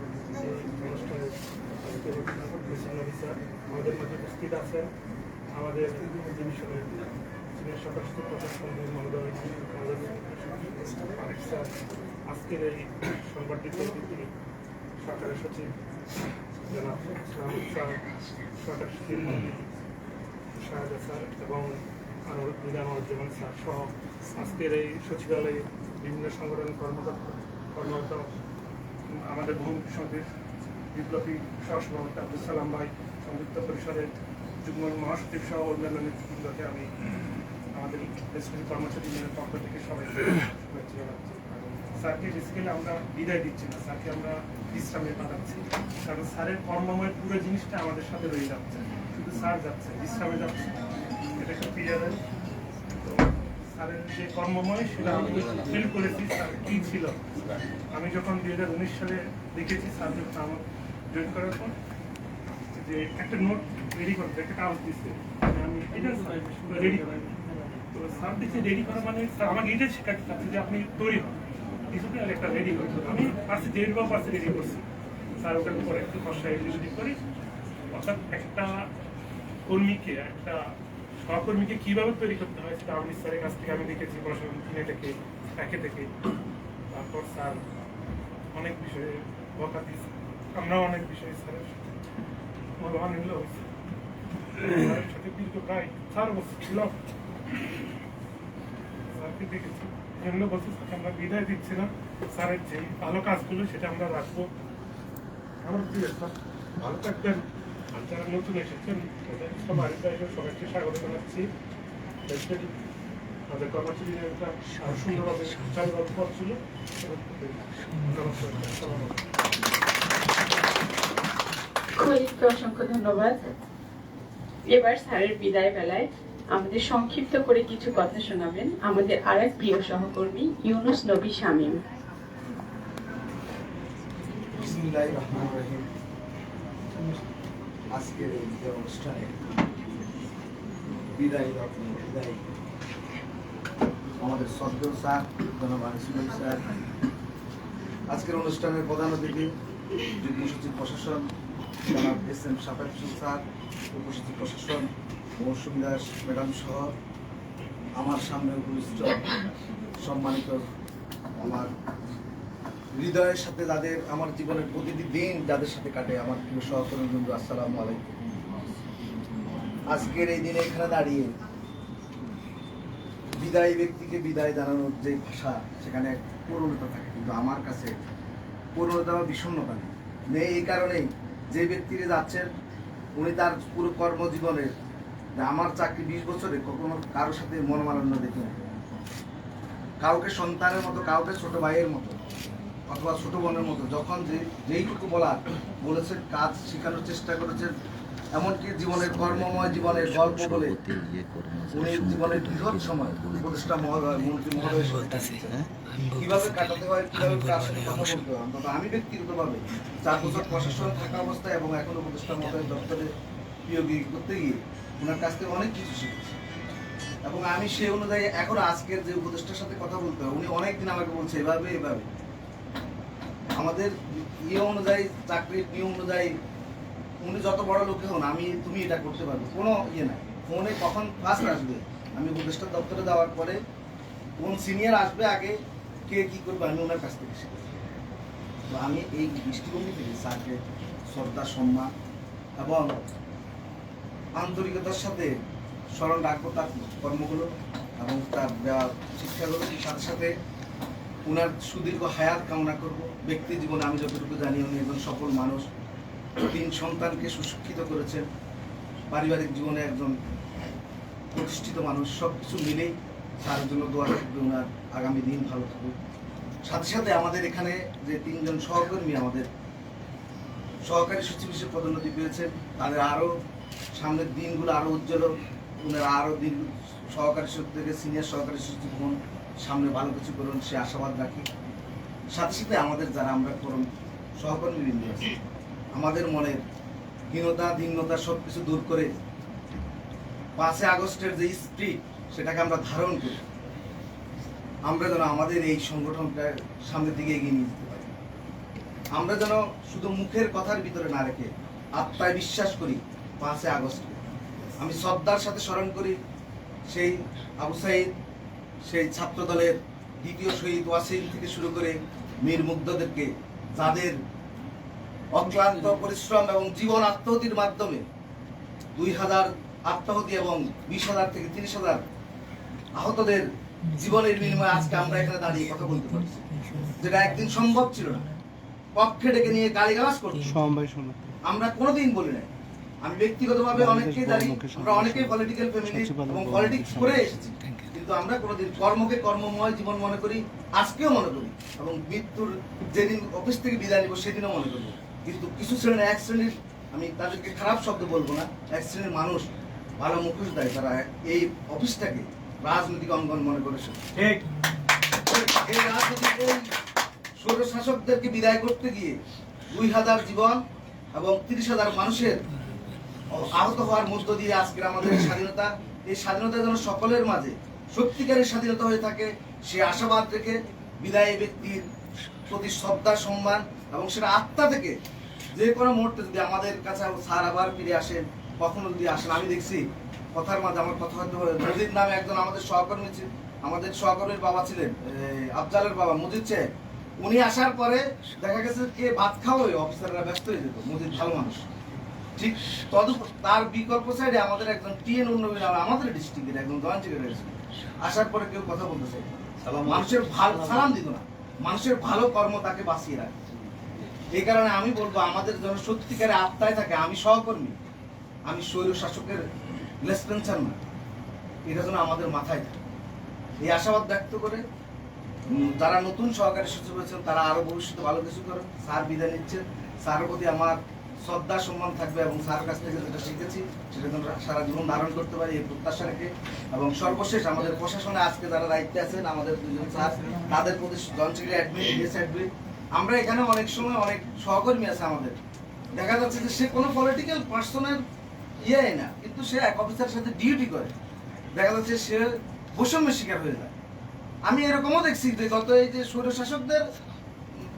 এই অনুষ্ঠানে। স্যার আমাদের মাঝে উপস্থিত আছেন, আমাদের ডিভিশনের সিনিয়র সদস্য প্রশাসন মহোদয়, আমাদের স্যার, আজকের এই সংবাদ বিজ্ঞপ্তি সরকারের সচিব জনাব স্যার, সরকার সচিব শাহাদা স্যার এবং মিজানুজ্জামান স্যার সহ আজকের এই সচিবালয়ে বিভিন্ন সংগঠনের কর্মরত আমাদের বহুমুখী সংঘের বিপ্লবী সহসভাপতি আব্দুল সালাম ভাই, সংযুক্ত পরিষদের যুগ্ম মহাসচিব সহ অন্যান্য নেতৃবৃন্দকে আমি আমাদের রেজিস্ট্রেশন কর্মচারী ইউনিয়নের পক্ষ থেকে সবাই শুভেচ্ছা জানাচ্ছি। স্যারকে বেসিক্যালি আমরা বিদায় দিচ্ছি না, স্যারকে আমরা বিশ্রামে পাঠাচ্ছি, কারণ স্যারের কর্মময় পুরো জিনিসটা আমাদের সাথে রয়ে যাচ্ছে, শুধু স্যার যাচ্ছে, বিশ্রামে যাচ্ছে, এটা একটা ক্লিয়ার। তো স্যারের যে কর্মময় সেটা আমি ফিল করেছি স্যার কী ছিল। আমি যখন 2019 সালে দেখেছি স্যার যখন আমার জয়েন করার পর যে একটা নোট রেডি করতে একটা কাগজ দিচ্ছে, আমি এটা রেডি করি। তো স্যার দিচ্ছে রেডি করা মানে স্যার আমাকে এটা শেখাতে চাচ্ছে যে আপনি তৈরি হন, কিছুতে একটা রেডি করতে। আমি পাশে যেরকম পাশে রেডি করছি, স্যার ওটার উপরে একটু খসায় রেডি করি। অর্থাৎ একটা কর্মীকে, একটা সহকর্মীকে কীভাবে তৈরি করতে হয় সেটা আমি স্যারের কাছ থেকে আমি দেখেছি, প্রশাসন কিনে থেকে একে থেকে। তারপর স্যার অনেক বিষয়ে বকা দিয়েছে, আমরাও অনেক বিষয়ে স্যারের সাথে মনোভাবান্বিত হয়েছি। স্যারের সাথে দীর্ঘ প্রায় 4 বছর ছিল, স্যারকে দেখেছি। এমন বলছি স্যারকে আমরা বিদায় দিচ্ছি না, স্যারের যে ভালো কাজগুলো সেটা আমরা রাখবো। আমার প্রিয় স্যার, ভালো থাকবেন। আর যারা নতুন এসেছেন সবাইকে স্বাগত জানাচ্ছি। আমাদের কর্মচারী আরো সুন্দরভাবে চালু করছিল। খলিলকে অসংখ্য ধন্যবাদ। এবার স্যারের বিদায় বেলায় আমাদের সংক্ষিপ্ত করে কিছু কথা শোনাবেন আমাদের আরেক প্রিয় সহকর্মী ইউনুস নবী শামীম। বিসমিল্লাহির রহমানির রহিম। আজকের এই যে অনুষ্ঠানে বিদায় আমাদের শ্রদ্ধেয় স্যার জনাব আনিসুল স্যার, আজকের অনুষ্ঠানের প্রধান অতিথি যুগ্ম সচিব প্রশাসন জনাব এস.এম. শাফাত স্যার, উপসচিব প্রশাসন মৌসুমী দাস ম্যাডাম সহ আমার সামনে উপস্থিত সম্মানিত আমার হৃদয়ের সাথে যাদের আমার জীবনের প্রতিটি দিন যাদের সাথে কাটে আমার প্রিয় সহকর্মী বন্ধু, আসসালামু আলাইকুম। আজকের এই দিনে এখানে দাঁড়িয়ে বিদায়ী ব্যক্তিকে বিদায় জানানোর যে ভাষা, সেখানে পূর্ণতা থাকে, কিন্তু আমার কাছে পূর্ণতা বা বিষণ্ণতা নেই। এই কারণেই যে ব্যক্তিকে যাচ্ছেন উনি তার পুরো কর্মজীবনের, আমার চাকরি 20 বছরে কখনো কারোর সাথে মনোমালিন্য দেখিনি। কাউকে সন্তানের মতো, কাউকে ছোট ভাইয়ের মতো অথবা ছোট বোনের মতো যখন যেইটুকু বলার বলেছেন, কাজ শেখানোর চেষ্টা করেছেন। এমনকি জীবনের কর্মময় জীবনের গল্প বলে উনি জীবনের বৃহৎ সময় উপদেষ্টা মহোদয়, মন্ত্রী মহোদয় কিভাবে কাটাতে হয়, কিভাবে কার সাথে কথা বলতে হয়। অন্তত আমি ব্যক্তিগতভাবে 4 বছর প্রশাসন থাকা অবস্থায় এবং এখন উপদেষ্টা মহোদয় দপ্তরে পিওগিরি করতে গিয়ে ওনার কাছ থেকে অনেক কিছু শিখেছি। এবং আমি সেই অনুযায়ী এখন আজকের যে উপদেষ্টার সাথে কথা বলতে হয়, উনি অনেকদিন আমাকে বলছে এভাবে আমাদের ইয়ে অনুযায়ী, চাকরির নিয়ম অনুযায়ী উনি যত বড় লোকে হন তুমি এটা করতে পারবে, কোনো ইয়ে নাই। ফোনে কখন ফার্স্ট আসবে, আমি উপদেষ্টা দপ্তরে যাওয়ার পরে কোন সিনিয়র আসবে আগে, কে কি করবে, আমি ওনার কাছ থেকে শিখেছি। তো আমি এই দৃষ্টিভঙ্গি থেকে স্যারকে শ্রদ্ধা, সম্মান এবং আন্তরিকতার সাথে স্মরণ রাখবো তার কর্মগুলো এবং তার দেওয়া শিক্ষাগুলো। সাথে সাথে ওনার সুদীর্ঘ হায়াত কামনা করব। ব্যক্তি জীবনে আমি যতটুকু জানি উনি একজন সফল মানুষ, 3 সন্তানকে সুশিক্ষিত করেছেন, পারিবারিক জীবনে একজন প্রতিষ্ঠিত মানুষ। সব কিছু মিলেই তার জন্য দোয়া থাকবে, ওনার আগামী দিন ভালো থাকুক। সাথে সাথে আমাদের এখানে যে 3 জন সহকর্মী আমাদের সহকারী সচিব হিসেবে পদোন্নতি পেয়েছেন, তাদের আরও সামনের দিনগুলো আরও উজ্জ্বল হোক, ওনারা আরও দিন সহকারী সচিব থেকে সিনিয়র সহকারী সচিব হন, সামনে ভালো কিছু করুন সে আশাবাদ রাখি। সাথে সাথে আমাদের যারা আমরা সহকর্মীবৃন্দ আছি, আমাদের মনের হীনতা, দীনতা সব কিছু দূর করে 5 আগস্টের যে স্পিরিট সেটাকে আমরা ধারণ করি, আমরা যেন আমাদের এই সংগঠনটা সামনের দিকে এগিয়ে নিয়ে যেতে পারি। আমরা যেন শুধু মুখের কথার ভিতরে না রেখে আত্মায় বিশ্বাস করি 5 আগস্টে। আমি শ্রদ্ধার সাথে স্মরণ করি সেই আবু সাইদ, সেই ছাত্রদলের 2য় শহীদ ওয়াসিম থেকে শুরু করে মীর মুগ্ধদেরকে, যাদের অক্লান্ত পরিশ্রম এবং জীবন আত্মাহুতির মাধ্যমে 2000 আত্মাহুতি এবং 20,000 থেকে 30,000 আহতদের জীবনের বিনিময়ে আজকে আমরা এখানে দাঁড়িয়ে কথা বলতে পারছি, যেটা একদিন সম্ভব ছিল না। পক্ষে ডেকে নিয়ে গালিগালাজ করছি আমরা কোনোদিন বলি নাই। আমি ব্যক্তিগতভাবে অনেককেই জানি, আমরা অনেকেই পলিটিক্যাল ফ্যামিলি এবং পলিটিক্স করে এসেছি, কিন্তু আমরা কোনোদিন কর্মকে কর্মময় জীবন মনে করি, আজকেও মনে করি এবং মৃত্যুর যেদিন অফিস থেকে বিদায় নিব সেদিনও মনে করবো। কিন্তু কিছু শ্রেণীর, এক শ্রেণীর, আমি তাদেরকে খারাপ শব্দ বলবো না, এক শ্রেণীর মানুষ ভালো মুখোশ দেয়, তারা এই অফিসটাকে রাজনৈতিক অঙ্গন মনে করেছে। ঠিক এই রাজনৈতিক এই স্বৈরশাসকদেরকে বিদায় করতে গিয়ে 2000 জীবন এবং 30,000 মানুষের আহত হওয়ার মধ্য দিয়ে আজকের আমাদের স্বাধীনতা, এই স্বাধীনতা যেন সকলের মাঝে সত্যিকারের স্বাধীনতা হয়ে থাকে সে আশাবাদ রেখে বিদায়ী ব্যক্তির প্রতি শ্রদ্ধা সম্মান এবং সেটা আত্মা থেকে যে কোনো মুহূর্তে যদি আমাদের কাছে স্যার আবার ফিরে আসেন, কখনো যদি আসেন, আমি দেখছি কথার মাঝে আমার কথা হয়তো মজিদ নামে একজন আমাদের সহকর্মী আমাদের সহকর্মীর বাবা ছিলেন, আফজালের বাবা মজিদ সাহেব, উনি আসার পরে দেখা গেছে কে ভাত খাওয়াই অফিসাররা ব্যস্ত হয়ে যেত। মজিদ ভালো মানুষ, ঠিক তার বিকল্প সাইডে আমাদের একজন টিএন উন্নবী নামে আমাদের ডিস্ট্রিক্টের একজন জয়েন্ট সেক্রেটারি ছিল। আসার পরে কেউ কথা বলতে চাই মানুষের ভালো সালাম দিত না, মানুষের ভালো কর্ম তাকে বাঁচিয়ে রাখে। এই কারণে আমি বলবো আমাদের যেন সত্যিকারে আত্মায় থাকে আমি সহকর্মী, আমি স্বৈর শাসকের লেসপেন্সার না, এটা যেন আমাদের মাথায় থাকে। এই আশাবাদ ব্যক্ত করে যারা নতুন সহকারী সচিব হয়েছেন তারা আরো ভবিষ্যতে ভালো কিছু করেন। স্যার বিদায় নিচ্ছেন, স্যারের প্রতি আমার শ্রদ্ধা সম্মান থাকবে এবং স্যারের কাছ থেকে যেটা শিখেছি সেটা যেন সারা জীবন ধারণ করতে পারি এই প্রত্যাশা রেখে। এবং সর্বশেষ আমাদের প্রশাসনে আজকে যারা দায়িত্বে আছেন আমাদের দুজন স্যার, তাদের প্রতি joint secretary admin, DS admin, আমরা এখানে অনেক সময় অনেক সহকর্মী আছে আমাদের, দেখা যাচ্ছে যে সে কোনো পলিটিক্যাল পার্সনের না, কিন্তু সে এক অফিসারের সাথে ডিউটি করে, দেখা যাচ্ছে সে বৈষম্যের শিকার হয়ে যায়। আমি এরকমও দেখছি যে গত এই যে স্বৈরশাসকদের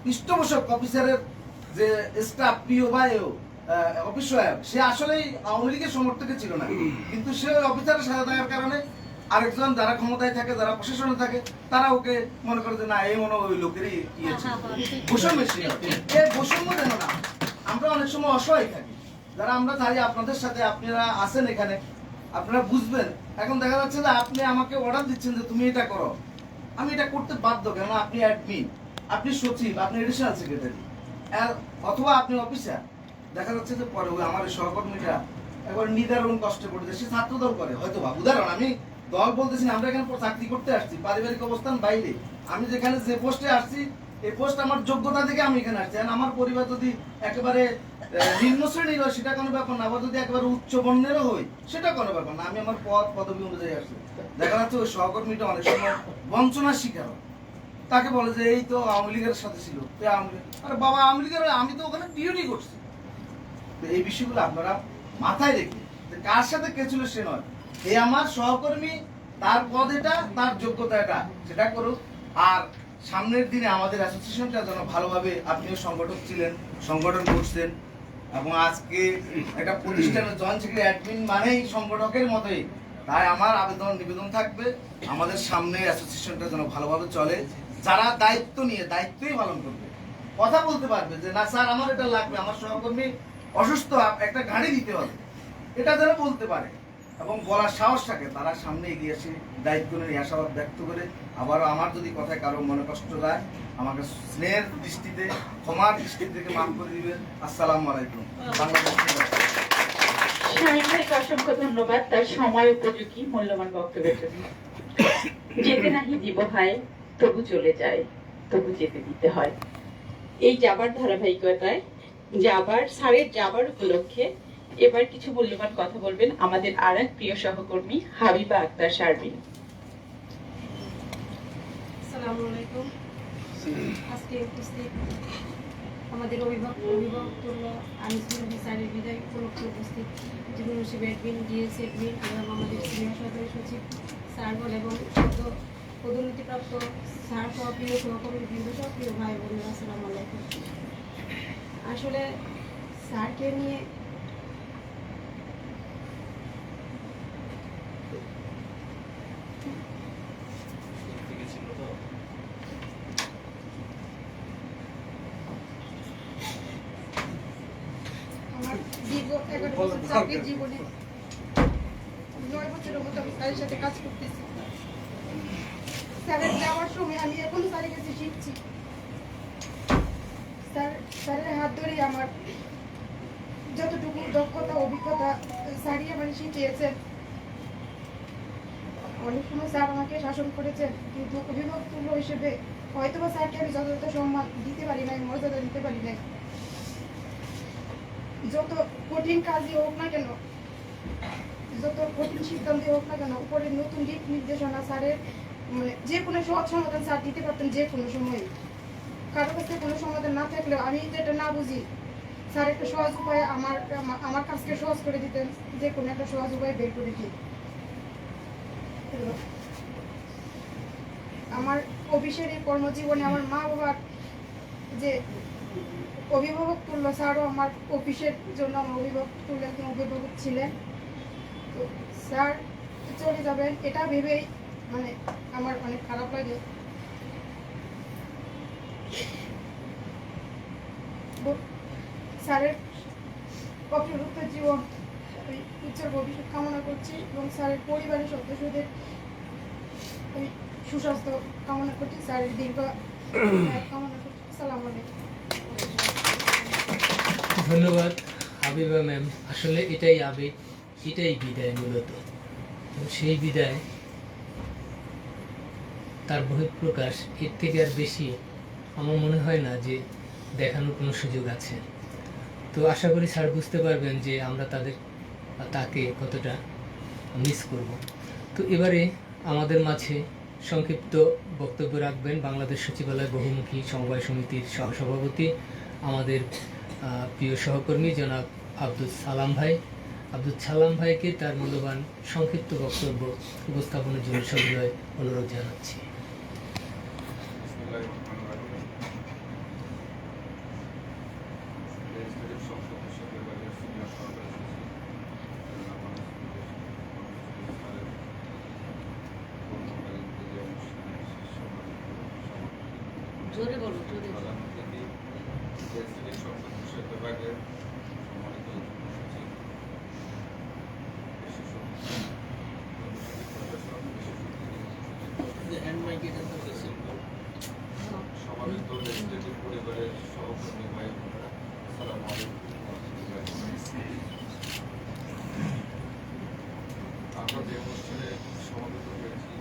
পৃষ্ঠপোষক অফিসারের যে স্টাফ পিও বা অফিস সহায়ক, সে আসলেই আওয়ামী লীগের সমর্থকে ছিল না, কিন্তু সে অফিসারের সাথে থাকার কারণে আরেকজন যারা ক্ষমতায় থাকে, যারা প্রশাসনে থাকে, তারা ওকে মনে করে যে না এই মনে ওই লোকেরই বৈষম্যের শিকার। এই বৈষম্য যেন না, আমরা অনেক সময় অসহায় থাকি, যারা আমরা চাই আপনাদের সাথে আপনারা আছেন এখানে, আপনারা বুঝবেন। এখন দেখা যাচ্ছে যে আপনি আমাকে অর্ডার দিচ্ছেন যে তুমি এটা করো, আমি এটা করতে বাধ্য, কেন আপনি অ্যাডমিন, আপনি সচিব, আপনি এডিশনাল সেক্রেটারি, অথবা আপনি অফিসার। দেখা যাচ্ছে যে পরে ওই আমার সহকর্মীটা একবার নিদারুণ কষ্টে পড়ে যায়, সে ছাত্র দল করে হয়তো বা, উদাহরণ আমি দল বলতেছি না, আমরা এখানে চাকরি করতে আসছি, পারিবারিক অবস্থান বাইরে, আমি যেখানে যে পোস্টে আসছি এই পোস্ট আমার যোগ্যতা থেকে আমি এখানে আসছি। আমার পরিবার যদি একেবারে নিম্ন শ্রেণীর হয় সেটা কোনো ব্যাপার না, আবার যদি একেবারে উচ্চ বর্ণেরও হই সেটা কোনো ব্যাপার না, আমি আমার পদ পদবি অনুযায়ী আসছি। দেখা যাচ্ছে ওই সহকর্মীটা অনেক সময় বঞ্চনার শিকার হয়, তাকে বলে যে এই তো আওয়ামী লীগের সাথে ছিল, আরে বাবা আওয়ামী লীগের আমি তো ওখানে ডিউটি করছি। তো এই বিষয়গুলো আপনারা মাথায় রেখে কার সাথে কে ছিল সে নয়, এই আমার সহকর্মী, তার পদ এটা, তার যোগ্যতা এটা, সেটা করুক। আর সামনের দিনে আমাদের অ্যাসোসিয়েশনটা যেন ভালোভাবে, আপনিও সংগঠক ছিলেন, সংগঠন করছেন, এবং আজকে একটা প্রতিষ্ঠানের জয়েন্ট সেক্রেটারি অ্যাডমিন মানেই সংগঠকের মতোই, তাই আমার আবেদন নিবেদন থাকবে আমাদের সামনে অ্যাসোসিয়েশনটা যেন ভালোভাবে চলে। যারা দায়িত্ব নিয়ে দায়িত্বই পালন করবে, কথা বলতে পারবে যে না স্যার আমার এটা লাগবে, আমার সহকর্মী অসুস্থ, একটা গাড়ি দিতে হবে, এটা যেন বলতে পারে এবং বলার সাহস থাকে, তারা সামনে এগিয়ে এসে দায়িত্ব নিয়ে আশাবাদ ব্যক্ত করে। আবারও আমার যদি কথায় কারো মনে কষ্ট যায় আমাকে স্নেহের দৃষ্টিতে, ক্ষমার দৃষ্টি থেকে মাফ করে দিবেন। আসসালামু আলাইকুম। শাহিন ভাইকে অসংখ্য ধন্যবাদ তার সময় উপযোগী মূল্যবান বক্তব্যের জন্য। যেতে নাহি দিব ভাই, তবু চলে যায়, তবু যেতে দিতে হয়। এই যাবার ধারাবাহিকতায় স্যারের যাবার উপলক্ষে এবার কিছু মূল্যবান কথা বলবেন আমাদের আর এক প্রিয় সহকর্মী হাবিবা আক্তার শারমিন। আসসালামু আলাইকুম। আজকে উপস্থিত আমাদের অভিভাবকতুল্য আনিসুল স্যারের বিদায় উপলক্ষে উপস্থিত জীবন অ্যাডমিন, ডিএস অ্যাডমিন এবং আমাদের সিনিয়র সহকারী সচিব স্যারগণ এবং পদোন্নতিপ্রাপ্ত স্যার সহ প্রিয় সহকর্মী বৃন্দ সহ প্রিয় ভাই বোনেরা, আসসালামু আলাইকুম। আসলে স্যারকে নিয়ে আমার দীর্ঘ 11 বছর চাকরির জীবনে 9 বছরের মতো আমি স্যারের সাথে কাজ করতেছি। স্যারের যাওয়ার সময় আমি এখন স্যারের কাছে শিখছি, স্যারের হাত ধরেই আমার যতটুকু দক্ষতা অভিজ্ঞতা স্যারই আমার শিখিয়েছেন। অনেক সময় স্যার আমাকে শাসন করেছেন, কিন্তু অভিভাবকতুল্য হিসেবে হয়তো বা স্যারকে আমি যথাযথ সম্মান দিতে পারি নাই, মর্যাদা দিতে পারি নাই। যত কঠিন কাজই হোক না কেন যত কঠিন সিদ্ধান্ত হোক না কেন, উপরে নতুন দিক নির্দেশনা স্যারের মানে যে কোনো সহজ সমাধান স্যার দিতে পারতেন যে কোনো সময়। কারো কাছে কোনো সমাধান না থাকলেও আমি যেটা না বুঝি স্যার একটা সহজ উপায়ে আমার কাজকে সহজ করে দিতেন, যে কোনো একটা সহজ উপায় বের করে দিই। আমার অফিসের এই কর্মজীবনে আমার মা বাবার যে অভিভাবক তুল্য, স্যারও আমার অফিসের জন্য আমার অভিভাবক তুল্য একজন অভিভাবক ছিলেন। তো স্যার চলে যাবেন এটা ভেবেই মানে আমার অনেক খারাপ লাগে। স্যারের অপ্রভুক্ত জীবন উজ্জ্বল ভবিষ্যৎ কামনা করছি এবং স্যারের পরিবারের সদস্যদের সুস্বাস্থ্য কামনা করছি, স্যারের দীর্ঘ কামনা করছি। আসসালামু আলাইকুম। ধন্যবাদ হাবিবা ম্যাম। আসলে এটাই আবেগ, এটাই বিদায় মূলত। তো সেই বিদায়, তার বহিঃপ্রকাশ, এর থেকে আর বেশি আমার মনে হয় না যে দেখানোর কোনো সুযোগ আছে। তো আশা করি স্যার বুঝতে পারবেন যে আমরা তাকে কতটা মিস করব। তো এবারে আমাদের মাঝে সংক্ষিপ্ত বক্তব্য রাখবেন বাংলাদেশ সচিবালয় বহুমুখী সমবায় সমিতির সহসভাপতি, আমাদের প্রিয় সহকর্মী জনাব আব্দুল সালাম ভাই। আব্দুল সালাম ভাইকে তার মূল্যবান সংক্ষিপ্ত বক্তব্য উপস্থাপনের জন্য সবিনয় অনুরোধ জানাচ্ছি। জোরে বলো, জোরে। সমাবেত লেজিসলেটিভ পরিবারের সহকর্মী ভাই বোনেরা, আসসালামু আলাইকুম। আমরা যে অনুষ্ঠানে সমাবেত হয়েছি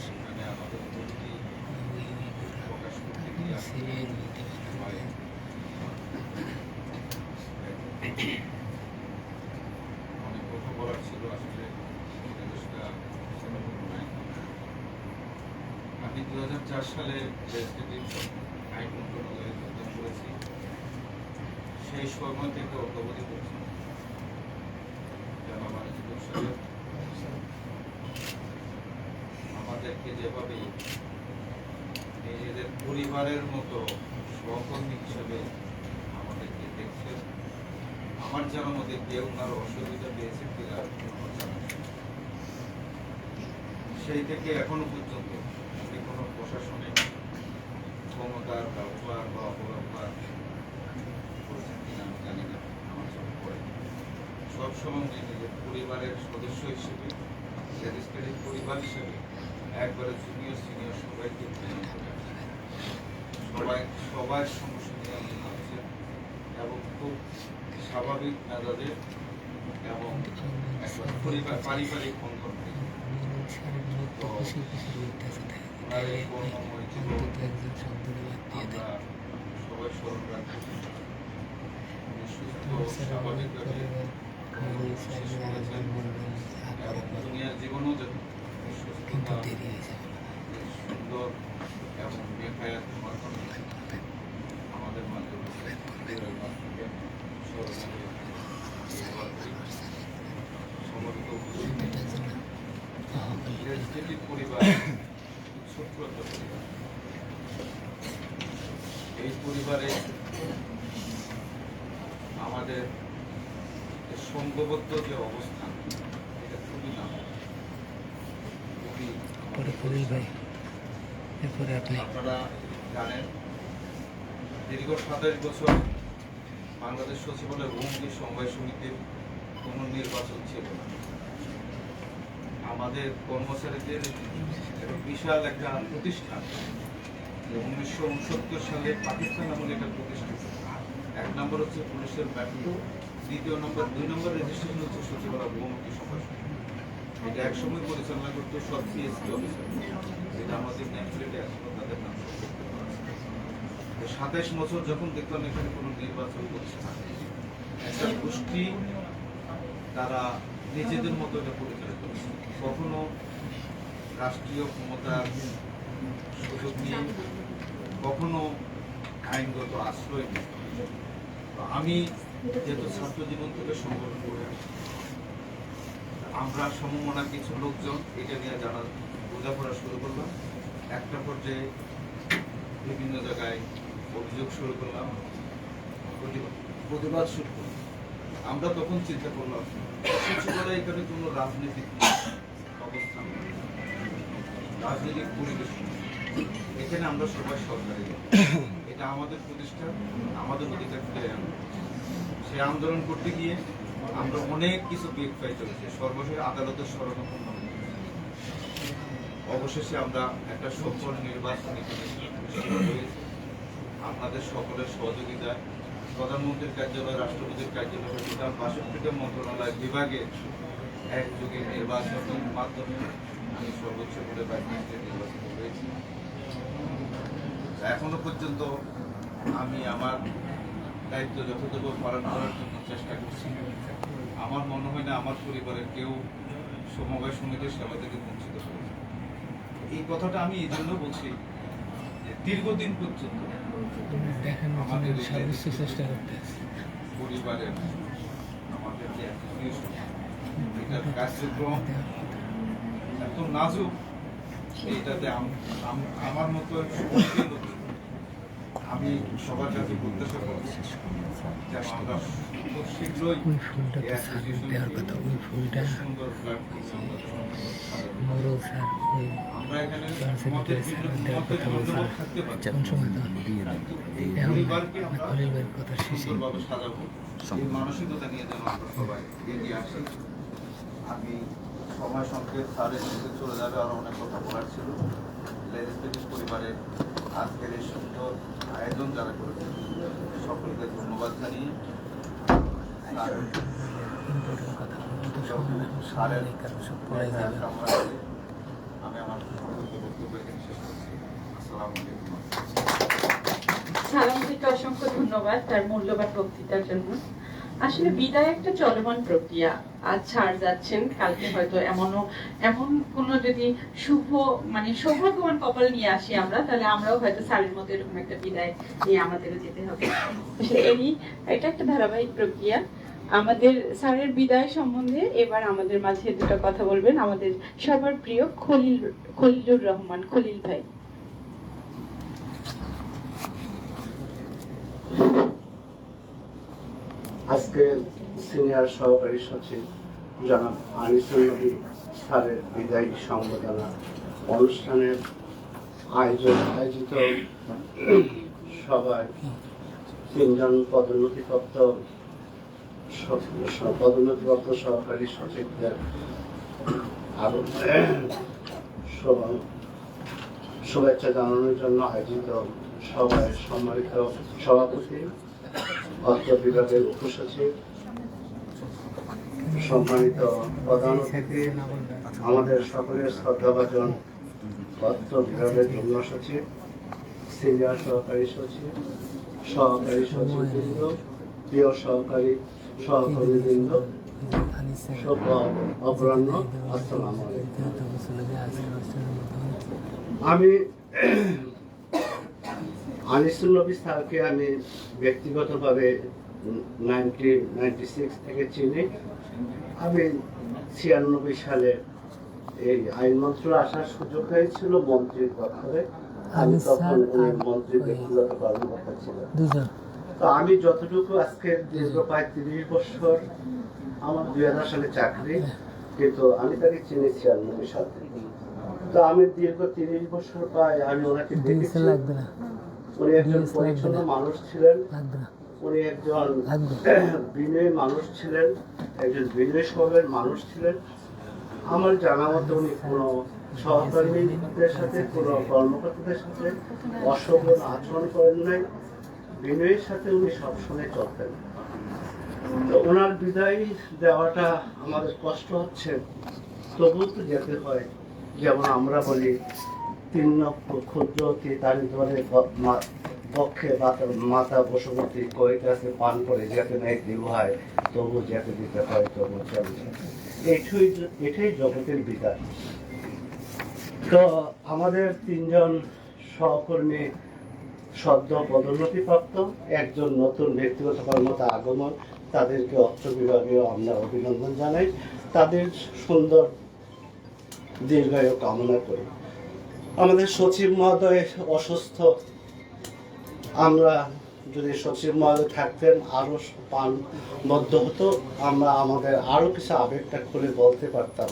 সেখানে আমাদের অনুভূতি প্রকাশ করতে গিয়ে অনেক কথা বলার ছিল, আসলে পরিবেশটা সেরকম নাই। আমি 2004 সালে লেজিসলেটিভ আইন মন্ত্রণালয়ে যোগদান করেছি। সেই সময় থেকে অগ্রগতি করছি আমাদেরকে যেভাবে নিজেদের পরিবারের মতো সহকর্মী হিসেবে আমাদেরকে দেখছেন, আমার জানার মধ্যে কেউ ওনার অসুবিধা পেয়েছে কিনা আমার জানা নেই। সেই থেকে এখনো পর্যন্ত উনি কোনো প্রশাসনিক ক্ষমতার ব্যবহার বা অপব্যবহার করেছেন কিনা আমি জানি না, আমার চোখে পড়ে। সবসময় উনি নিজের পরিবারের সদস্য হিসেবে, লেজিসলেটিভ পরিবার হিসেবে একবারে জুনিয়র সিনিয়র সবাইকে সবার সমস্যা নিয়ে আপনি ভাবছেন এবং খুব স্বাভাবিক মেজাজে এবং পরিবার পারিবারিক বন্ধন থেকে ওনার এই কর্মময় জীবন আমরা সবাই স্মরণ রাখবো। সুস্থ স্বাভাবিকভাবে শেষ করেছেন এবং দুনিয়ার জীবনও যেন সুস্থতা সুন্দর এবং বেখায়াত মাধ্যমে আমাদের মাঝে সমবেত উপস্থিতি পরিবার ছোট্ট একটা পরিবার। এই পরিবারে আমাদের সংঘবদ্ধ যে অবস্থান, এটা খুবই না আপনারা জানেন দীর্ঘ 27 বছর বাংলাদেশ সচিবালয় বহুমুখী সমবায় সমিতির কোনো নির্বাচন ছিল না। আমাদের কর্মচারীদের বিশাল একটা প্রতিষ্ঠান 1969 সালে পাকিস্তান আমলে একটা প্রতিষ্ঠান। 1 নম্বর হচ্ছে পুলিশের মেট্রো, দ্বিতীয় নম্বর 2 নম্বর রেজিস্ট্রেশন হচ্ছে সচিবালয় বহুমুখী সমবায় সমিতি। এটা একসময় পরিচালনা করতো সব সিএসপি অফিসার, যেটা আমাদের ন্যাচুরালি এখনো তাদের নাম 27 বছর যখন দেখলাম এখানে কোনো নির্বাচন করছে না, একটা গোষ্ঠী তারা নিজেদের মতো এটা পরিচালিত করছে, কখনো রাষ্ট্রীয় ক্ষমতার সুযোগ নিয়ে, কখনো আইনগত আশ্রয় নিয়ে। তো আমি যেহেতু ছাত্র জীবন থেকে সংগঠন করে আসছি, আমরা সমমনা কিছু লোকজন এটা নিয়ে যারা বোঝাপড়া শুরু করলাম, একটা পর্যায়ে বিভিন্ন জায়গায় অভিযোগ শুরু করলাম, প্রতিবাদ শুরু করলাম। আমরা তখন চিন্তা করলাম সচিবালয় এখানে কোনো রাজনৈতিক অবস্থান নেই, রাজনৈতিক পরিবেশ নেই। এখানে আমরা সবাই সরকারি, এটা আমাদের প্রতিষ্ঠান, আমাদের অধিকার ফিরে আনবো। সেই আন্দোলন করতে গিয়ে আমরা অনেক কিছু বেগ পাই চলেছি, সর্বশেষ আদালতের শরণাপন্ন হয়েছি। অবশেষে আমরা একটা সফল নির্বাচন এখানে হয়েছে আপনাদের সকলের সহযোগিতায়। প্রধানমন্ত্রীর কার্যালয়, রাষ্ট্রপতির কার্যালয়, টোটাল ৬২টা মন্ত্রণালয় বিভাগে একযোগে নির্বাচনের মাধ্যমে আমি সর্বোচ্চ করে নির্বাচিত হয়েছি। এখনো পর্যন্ত আমি আমার দায়িত্ব যথাযথ পালন করার জন্য চেষ্টা করছি। আমার মনে হয় না আমার পরিবারের কেউ সমবায় সমিতির সেবা থেকে বঞ্চিত হয়েছে। এই কথাটা আমি এই জন্য বলছি যে দীর্ঘদিন পর্যন্ত আমাদের পরিবারের আমাদের যে এটার কার্যক্রম এত নাজুক, এইটাতে আমার মতো আমি সবার কাছে প্রত্যাশা করছি যেন আমরা খুব শীঘ্রই সুন্দর আমরা এখানে আমাদের মতামত থাকতে পারি, এই পরিবারকে আমরা সুন্দরভাবে সাজাবো, এই মানসিকতা নিয়ে যেন আমরা সবাই এগিয়ে আসি। আমি সময় সংকেত স্যারের সাথে চলে যাবে, আরো অনেক কথা বলার ছিল। লেজিসলেটিভ পরিবারের আজকের এই সুন্দর আয়োজন যারা করেছে সকলকে ধন্যবাদ জানিয়ে আমি আমার বক্তব্য এখানে শেষ করছি। আসসালামু আলাইকুম। সালামকে অসংখ্য ধন্যবাদ তার মূল্যবান বক্তৃতার জন্য। আসলে বিদায় একটা চলমান প্রক্রিয়া। আজ ছাড় যাচ্ছেন, কালকে হয়তো এমন কোনো যদি সৌভাগ্যবান কপাল নিয়ে আসি আমরা, তাহলে আমরাও হয়তো স্যারের মতো এরকম একটা বিদায় নিয়ে আমাদেরও যেতে হবে। এটা একটা ধারাবাহিক প্রক্রিয়া। আমাদের স্যারের বিদায় সম্বন্ধে এবার আমাদের মাঝে দুটো কথা বলবেন আমাদের সবার প্রিয় খলিলুর রহমান, খলিল ভাই। আজকে সিনিয়র সহকারী সচিব জনাব আনিসুল নবী স্যারের বিদায়ী সংবর্ধনা অনুষ্ঠানের আয়োজিত সভায় 3জন পদোন্নতিপ্রাপ্ত সহকারী সচিবদের শুভেচ্ছা জানানোর জন্য আয়োজিত সভায় সম্মানিত সভাপতি, অর্থ বিভাগের উপসচিব, সম্মানিত প্রধান অতিথি, আমাদের সকলের শ্রদ্ধাভাজন অর্থ বিভাগের যুগ্ম সচিব, সিনিয়র সহকারী সচিব, সহকারী সচিববৃন্দ, প্রিয় সহকর্মীবৃন্দ, শুভ অপরাহ্ন, আসসালামু আলাইকুম। আমি আনিসুল নবী স্যারকে আমি ব্যক্তিগতভাবে 1996 থেকে চিনি। আমি 96 সালে এই আইন মন্ত্রণালয়ে আসার সুযোগ হয়েছিল মন্ত্রীর দপ্তরে। আমি তখন উনি মন্ত্রীর ব্যক্তিগত কর্মকর্তা ছিলেন। তো আমি যতটুকু আজকে দীর্ঘ প্রায় 30 বছর, আমার 2000 সালে চাকরি, কিন্তু আমি তাকে চিনি 96 সালে। তো আমি দীর্ঘ 30 বছর প্রায় আমি ওনাকে দেখেছি। উনি একজন পরিচ্ছন্ন মানুষ ছিলেন, উনি একজন বিনয়ী মানুষ ছিলেন, একজন বিনয়ী স্বভাবের মানুষ ছিলেন। আমার জানা মতো উনি কোনো সহকর্মীদের সাথে, কোনো কর্মকর্তাদের সাথে অশোভন আচরণ করেন নাই। বিনয়ের সাথে উনি সবসময় চলতেন। তো ওনার বিদায় দেওয়াটা আমাদের কষ্ট হচ্ছে, তবু তো যেতে হয়। যেমন আমরা বলি 3 লক্ষ ক্ষুদ্র অতি তারি ধরে পক্ষে মাতা বসুমতী কই কাছে পান করে যাতে নাই দেব হয় তবু যেতে দিতে হয় তবু চলে যায়। এটাই জগতের বিধান। তো আমাদের 3 জন সহকর্মী সদ্য পদোন্নতিপ্রাপ্ত, একজন নতুন ব্যক্তিগত কর্মরত আগমন, তাদেরকে অর্থ বিভাগেও আমরা অভিনন্দন জানাই, তাদের সুন্দর দীর্ঘায়ু কামনা করি। আমাদের সচিব মহোদয় অসুস্থ, আমরা যদি সচিব মহোদয় থাকতেন আরো প্রাণবদ্ধ হতো, আমরা আমাদের আরো কিছু আবেগটা খুলে বলতে পারতাম।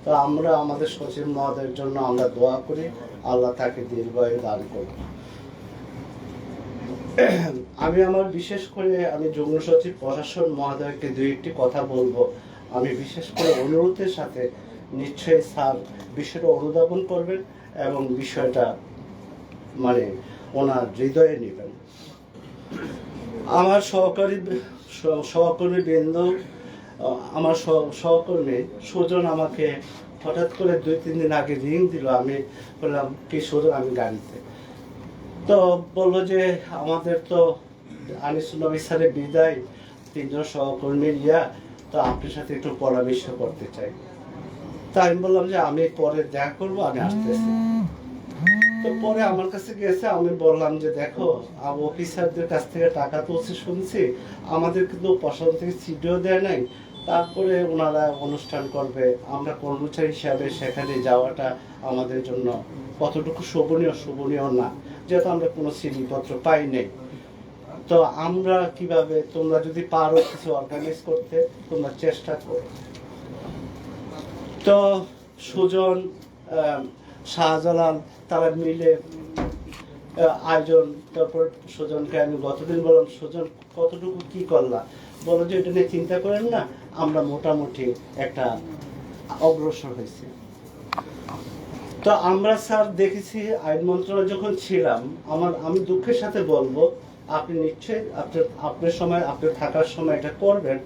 তো আমরা আমাদের সচিব মহোদয়ের জন্য আমরা দোয়া করি, আল্লাহ তাকে দীর্ঘায়ু দান করুন। আমি আমার বিশেষ করে আমি যুগ্ম সচিব প্রশাসন মহোদয়কে 2-1টি কথা বলবো। আমি বিশেষ করে অনুরোধের সাথে নিশ্চয়ই স্যার বিষয়টা অনুধাবন করবেন এবং বিষয়টা মানে ওনার হৃদয়ে নেবেন। আমার সহকর্মী বৃন্দ, আমার সহকর্মী সুজন আমাকে হঠাৎ করে 2-3 দিন আগে রিং দিল। আমি বললাম কি সুজন, আমি গাড়িতে। তো বললো যে আমাদের তো আনিসুল নবী স্যারের বিদায়, 3 জন সহকর্মীর তো আপনার সাথে একটু পরামর্শ করতে চাই। তা আমি বললাম যে আমি পরে দেখা করবো, আমি আসতেছি। তো পরে আমার কাছে গেছে, আমি বললাম যে দেখো অফিসারদের কাছ থেকে টাকা তুলছে শুনছি, আমাদের কিন্তু প্রশাসন থেকে সিডিও দেয় নাই, তারপরে ওনারা অনুষ্ঠান করবে, আমরা কর্মচারী হিসাবে সেখানে যাওয়াটা আমাদের জন্য কতটুকু শোভনীয় না, যেহেতু আমরা কোনো সিডিপত্র পাই নাই। তো আমরা কিভাবে, তোমরা যদি পারো কিছু অর্গানাইজ করতে তোমরা চেষ্টা করো। তো সুজন, শাহজালাল তারা মিলে আয়োজন, তারপর সুজনকে আমি গতদিন বললাম সুজন কতটুকু কি করলা, বলো যে এটা নিয়ে চিন্তা করেন না, আমরা মোটামুটি একটা অগ্রসর হয়েছি। তো আমরা স্যার দেখেছি আইন মন্ত্রণালয় যখন ছিলাম, আমি দুঃখের সাথে বলবো আপনি নিশ্চয়ই আপনার সময়, আপনার থাকার সময় এটা করবেন।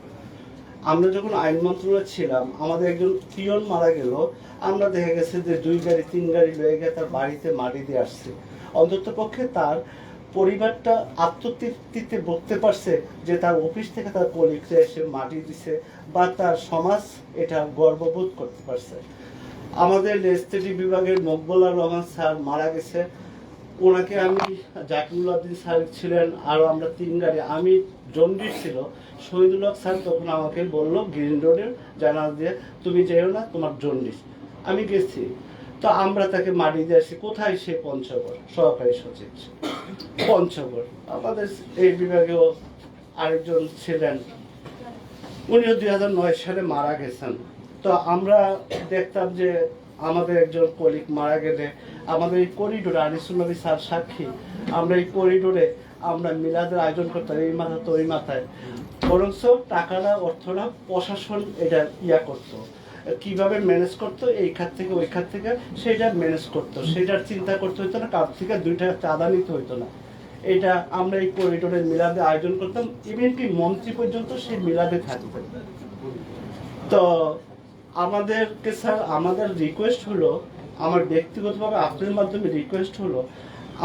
আমরা যখন আইন মন্ত্রণালয় ছিলাম, আমাদের একজন পিয়ন মারা গেল, আমরা দেখা গেছে যে 2 গাড়ি 3 গাড়ি লয়ে গিয়ে তার বাড়িতে মাটি দিয়ে আসছে। অন্তত পক্ষে তার পরিবারটা আত্মতৃপ্তিতে বলতে পারছে যে তার অফিস থেকে তার কলিগরা এসে মাটি দিছে, বা তার সমাজ এটা গর্ববোধ করতে পারছে। আমাদের লেজিসলেটিভ বিভাগের মকবুল রহমান স্যার মারা গেছে, ওনাকে আমি, জাকিরুদ্দিন স্যার ছিলেন, আরও আমরা 3 গাড়ি, আমি জন্ডিস ছিল, শহীদুল হক স্যার তখন আমাকে বললো গ্রিন রোডের জানালা দিয়ে তুমি যেও না, তোমার জন্ডিস। আমি গেছি, তো আমরা তাকে মাটি দিয়ে আসি। কোথায়? সে পঞ্চগড়, সহকারী সচিব পঞ্চগড়। আমাদের এই বিভাগেও আরেকজন ছিলেন, উনিও 2009 সালে মারা গেছেন। তো আমরা দেখতাম যে আমাদের একজন কলিগ মারা গেলে আমাদের এই করিডোরে, আনিসুল নবী স্যার সাক্ষী, আমরা এই করিডোরে আমরা মিলাদের আয়োজন করতাম, এই মাথা তো ওই মাথায়, বরঞ্চ টাকাটা অর্থটা প্রশাসন এটা করতো, কিভাবে ম্যানেজ করতো, এই খাত থেকে ওই খাত থেকে সেটা ম্যানেজ করতো, সেটার চিন্তা করতে হতো না, কার থেকে 2 টাকা চাঁদা নিতে হতো না। এটা আমরা এই করিডোরের মিলাদে আয়োজন করতাম, ইভেন কি মন্ত্রী পর্যন্ত সেই মিলাদে থাকতেন। তো আমাদেরকে স্যার, আমাদের রিকোয়েস্ট হলো, আমার ব্যক্তিগতভাবে আপনার মাধ্যমে রিকোয়েস্ট হলো,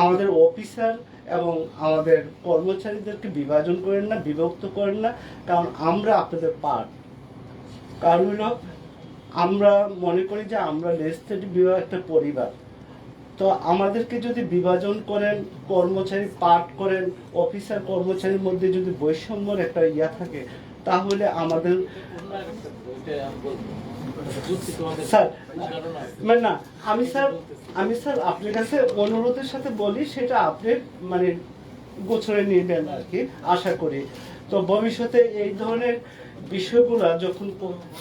আমাদের অফিসার এবং আমাদের কর্মচারীদেরকে বিভাজন করেন না, বিভক্ত করেন না, কারণ আমরা আপনাদের পার্ট। কারণ হলো আমরা মনে করি যে আমরা লেজিসলেটিভ বিভাগ একটা পরিবার। তো আমাদেরকে যদি বিভাজন করেন, কর্মচারী পার্ট করেন, অফিসার কর্মচারীর মধ্যে যদি বৈষম্যর একটা থাকে, তাহলে আমাদের স্যার মানে না, আমি স্যার আপনার কাছে অনুরোধের সাথে বলি, সেটা আপনি মানে গোছরে নিবেন আর কি, আশা করি। তো ভবিষ্যতে এই ধরনের বিষয়গুলো যখন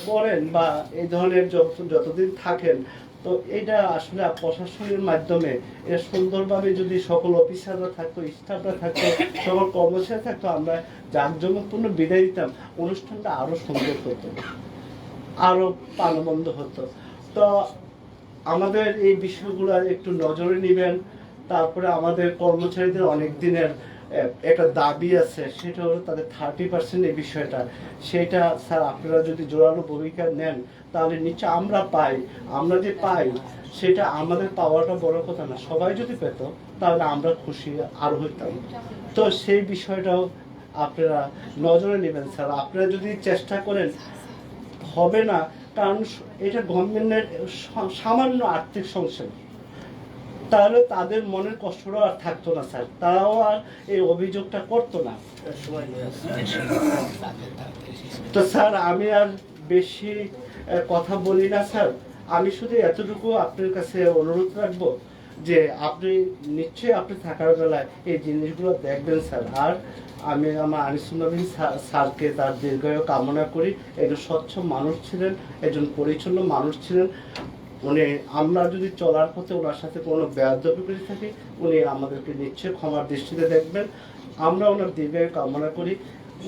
করেন বা এই ধরনের যতদিন থাকেন, তো এটা আসলে প্রশাসনের মাধ্যমে এটা সুন্দরভাবে যদি সকল অফিসাররা থাকতো, স্টাফরা থাকতো, সকল কর্মচারী থাকতো, আমরা জাঁকজমকপূর্ণ বিদায় দিতাম, অনুষ্ঠানটা আরো সুন্দর হতো, আরো প্রাণবন্ত হতো। তো আমাদের এই বিষয়গুলো একটু নজরে নেবেন। তারপরে আমাদের কর্মচারীদের অনেক দিনের একটা দাবি আছে, সেটা হলো তাদের 30% এই বিষয়টা। সেটা স্যার আপনারা যদি জোরালো ভূমিকা নেন তাহলে নিশ্চয় আমরা যে পাই সেটা আমাদের পাওয়াটা বড় কথা না, সবাই যদি পেত তাহলে আমরা খুশি আর হইতাম। তো সেই বিষয়টাও আপনারা নজরে নেবেন স্যার। আপনারা যদি চেষ্টা করেন হবে না, কারণ এটা গভর্নমেন্টের সামান্য আর্থিক সংশয়, তাহলে তাদের মনের কষ্টটাও আর থাকতো না স্যার, তারাও আর এই অভিযোগটা করতো না। তো স্যার আমি আর বেশি কথা বলি না স্যার, আমি শুধু এতটুকু আপনার কাছে অনুরোধ রাখবো যে আপনি নিশ্চয়ই আপনি থাকার বেলায় এই জিনিসগুলো দেখবেন স্যার। আর আমি আমার আনিসুল নবীন স্যারকে তার দীর্ঘায়ু কামনা করি। একজন স্বচ্ছ মানুষ ছিলেন, একজন পরিচ্ছন্ন মানুষ ছিলেন। উনি আমরা যদি চলার পথে ওনার সাথে কোনো বেয়াদবি করে থাকি, উনি আমাদেরকে নিশ্চয়ই ক্ষমার দৃষ্টিতে দেখবেন। আমরা ওনার দীর্ঘায়ু কামনা করি।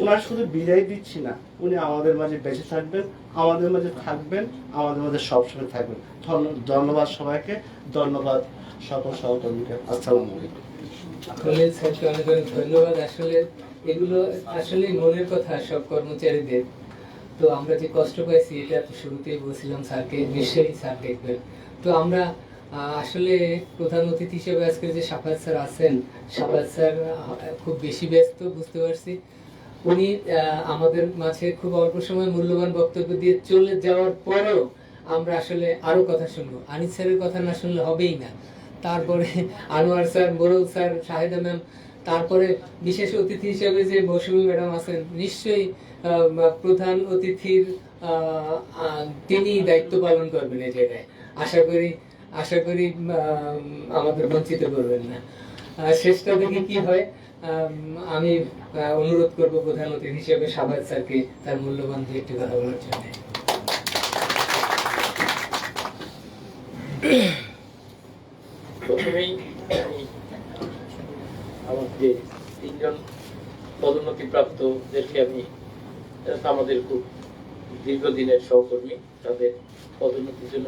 ওনার শুধু বিদায় দিচ্ছি না, উনি আমাদের মাঝে বেঁচে থাকবেন, আমাদের মাঝে থাকবেন, আমাদের মাঝে সবসময় থাকবেন। ধন্যবাদ সবাইকে, ধন্যবাদ সকল সহকর্মীকে। আসসালামু আলাইকুম। খলিল স্যারকে অনেক অনেক ধন্যবাদ। আসলে এগুলো আসলে মনের কথা সব কর্মচারীদের। তো আমরা যে কষ্ট পাইছি এটা শুরুতেই বলছিলাম স্যারকে, নিশ্চয়ই স্যার দেখবেন। তো আমরা আসলে প্রধান অতিথি হিসেবে আজকে যে সাফায়াত স্যার আছেন, সাফায়াত স্যার খুব বেশি ব্যস্ত বুঝতে পারছি। উনি আমাদের মাঝে খুব অল্প সময় মূল্যবান বক্তব্য দিয়ে চলে যাওয়ার পরেও আমরা আসলে আরো কথা শুনবো। আনিস স্যারের কথা না শুনলে হবেই না। তারপরে আনোয়ার স্যার, মোরল স্যার, শাহেদা ম্যাম, তারপরে বিশেষ অতিথি হিসেবে যে মৌসুমী ম্যাডাম আছেন, নিশ্চয়ই প্রধান অতিথির তিনি দায়িত্ব পালন করবেন এই জায়গায়। আশা করি আমাদের বঞ্চিত করবেন না। শেষটা দেখে কি হয়, আমি অনুরোধ করব প্রধান অতিথি হিসেবে সাফায়াত স্যারকে তার মূল্যবান দু একটি কথা বলার জন্য। প্রথমেই আমার যে তিনজন পদোন্নতিপ্রাপ্তদেরকে আমি আমাদের খুব দীর্ঘদিনের সহকর্মী, তাদের পদোন্নতির জন্য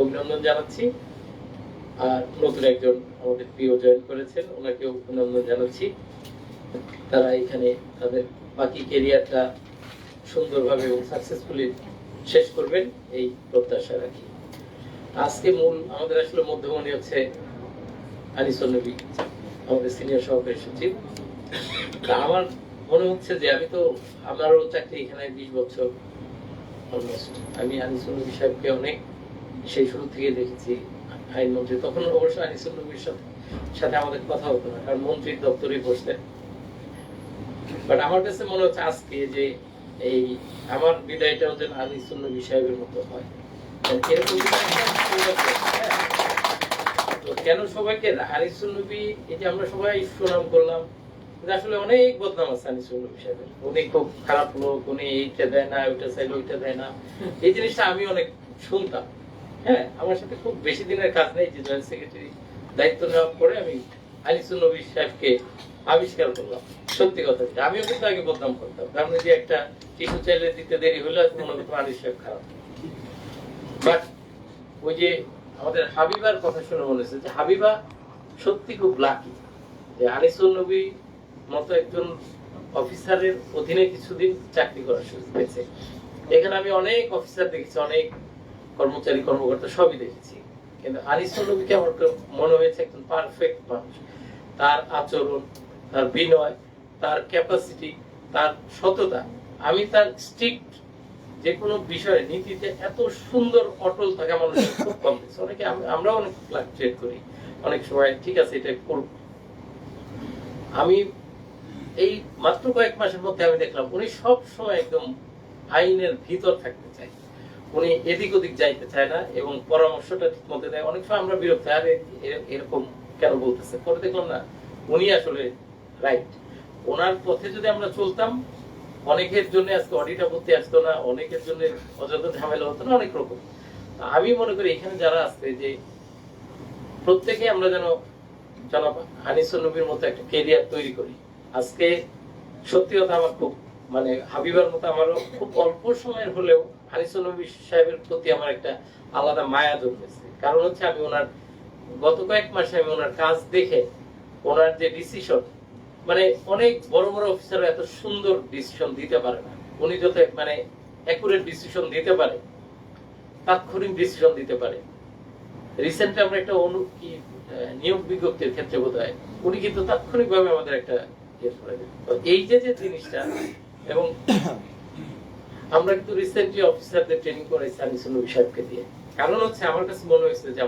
অভিনন্দন জানাচ্ছি। আর নতুন একজন আমাদের প্রিয় জয়েন করেছেন, ওনাকেও অভিনন্দন জানাচ্ছি। তারা এখানে তাদের বাকি ক্যারিয়ারটা সুন্দরভাবে এবং সাকসেসফুলি শেষ করবেন এই প্রত্যাশা রাখি। আজকে মূল আমাদের আসলে মধ্যমণি হচ্ছে আনিসুল নবী, আমাদের সিনিয়র সহকারী সচিব। আমার মনে হচ্ছে যে আমি তো আমারও চাকরি এখানে 20 বছর অলমোস্ট। আমি আনিসুল নবী সাহেবকে অনেক সেই শুরু থেকে দেখেছি আইনমন্ত্রী। তখন অবশ্য আনিসুল নবীর সাথে আমাদের কথা হতো না, কারণ মন্ত্রীর দপ্তরে বসতেন। বাট আমার কাছে মনে হচ্ছে আজকে যে এই আমার বিদায়টাও যেন আনিসুল নবী সাহেবের মতো হয়। কেন সবাইকে আনিসুল নবী, এই যে আমরা সবাই সুনাম করলাম, আসলে অনেক বদনাম আছে আনিসুল নবী সাহেবের। উনি খুব খারাপ লোক, উনি এইটা দেয় না, ওইটা চাইলে ওইটা দেয় না, এই জিনিসটা আমি অনেক শুনতাম। হ্যাঁ, আমার সাথে খুব বেশি দিনের কাজ নেই, যে জয়েন্ট সেক্রেটারি দায়িত্ব নেওয়ার পরে আমি আনিসুল নবী সাহেবকে আবিষ্কার করলাম। সত্যি কথা, আমিও কিন্তু আগে বদনাম করতাম, কারণ যে একটা টিস্যু চাইলে দিতে দেরি হলে মনে করতাম আনিস সাহেব খারাপ। বাট ওই যে আমাদের হাবিবার কথা শুনে মনে হচ্ছে যে হাবিবা সত্যি খুব লাকি যে আনিসুল নবী মতো একজন অফিসারের অধীনে কিছুদিন চাকরি করার সুযোগ পেয়েছে। এখানে আমি অনেক অফিসার দেখেছি, অনেক কর্মচারী কর্মকর্তা সবই দেখেছি, কিন্তু আনিসুল নবীকে আমার মনে হয়েছে একজন পারফেক্ট মানুষ। তার আচরণ, তার বিনয়, তার ক্যাপাসিটি, তার সততা, আমি তার স্ট্রিক্ট যে কোনো বিষয়ে নীতিতে এত সুন্দর অটল থাকা মানুষের খুব কম দেখছি। অনেকে আমরা অনেক ফ্লাকচুয়েট করি, অনেক সময় ঠিক আছে এটা করব। আমি এই মাত্র কয়েক মাসের মধ্যে আমি দেখলাম উনি সব সময় একদম আইনের ভিতর থাকতে চায়, উনি এদিক ওদিক যাইতে চায় না এবং পরামর্শটা ঠিক মতো দেয়। অনেক সময় আমরা বিরক্ত, আরে এরকম কেন বলতেছে, পরে দেখলাম না উনি আসলে রাইট। ওনার পথে যদি আমরা চলতাম, অনেকের জন্য আজকে অডিটা করতে আসতো না, অনেকের জন্য অযথা ঝামেলা হতো না, অনেক রকম। আমি মনে করি এখানে যারা আসছে যে প্রত্যেকে আমরা যেন জনাব আনিসুল নবীর মতো একটা ক্যারিয়ার তৈরি করি। আজকে সত্যি কথা আমার খুব মানে হাবিবার মতো আমারও খুব অল্প সময়ের হলেও আনিসুল নবী সাহেবের প্রতি আমার একটা আলাদা মায়া জন্মেছে। কারণ হচ্ছে আমি ওনার গত কয়েক মাসে আমি ওনার কাজ দেখে ওনার যে ডিসিশন মানে অনেক বড় বড় অফিসাররা এত সুন্দর ডিসিশন দিতে পারে না। উনি যত মানে অ্যাকুরেট ডিসিশন দিতে পারে, তাৎক্ষণিক ডিসিশন দিতে পারে। রিসেন্টলি আমরা একটা নিয়োগ বিজ্ঞপ্তির ক্ষেত্রে বোধ হয় উনি কিন্তু তাৎক্ষণিকভাবে আমাদের একটা এই যে জিনিসটা, এবং আমরা কিন্তু রিসেন্টলি অফিসারদের ট্রেনিং করাইছি আনিসুল নবী সাহেবকে দিয়ে। কারণ হচ্ছে আমার কাছে মনে হয়েছে যে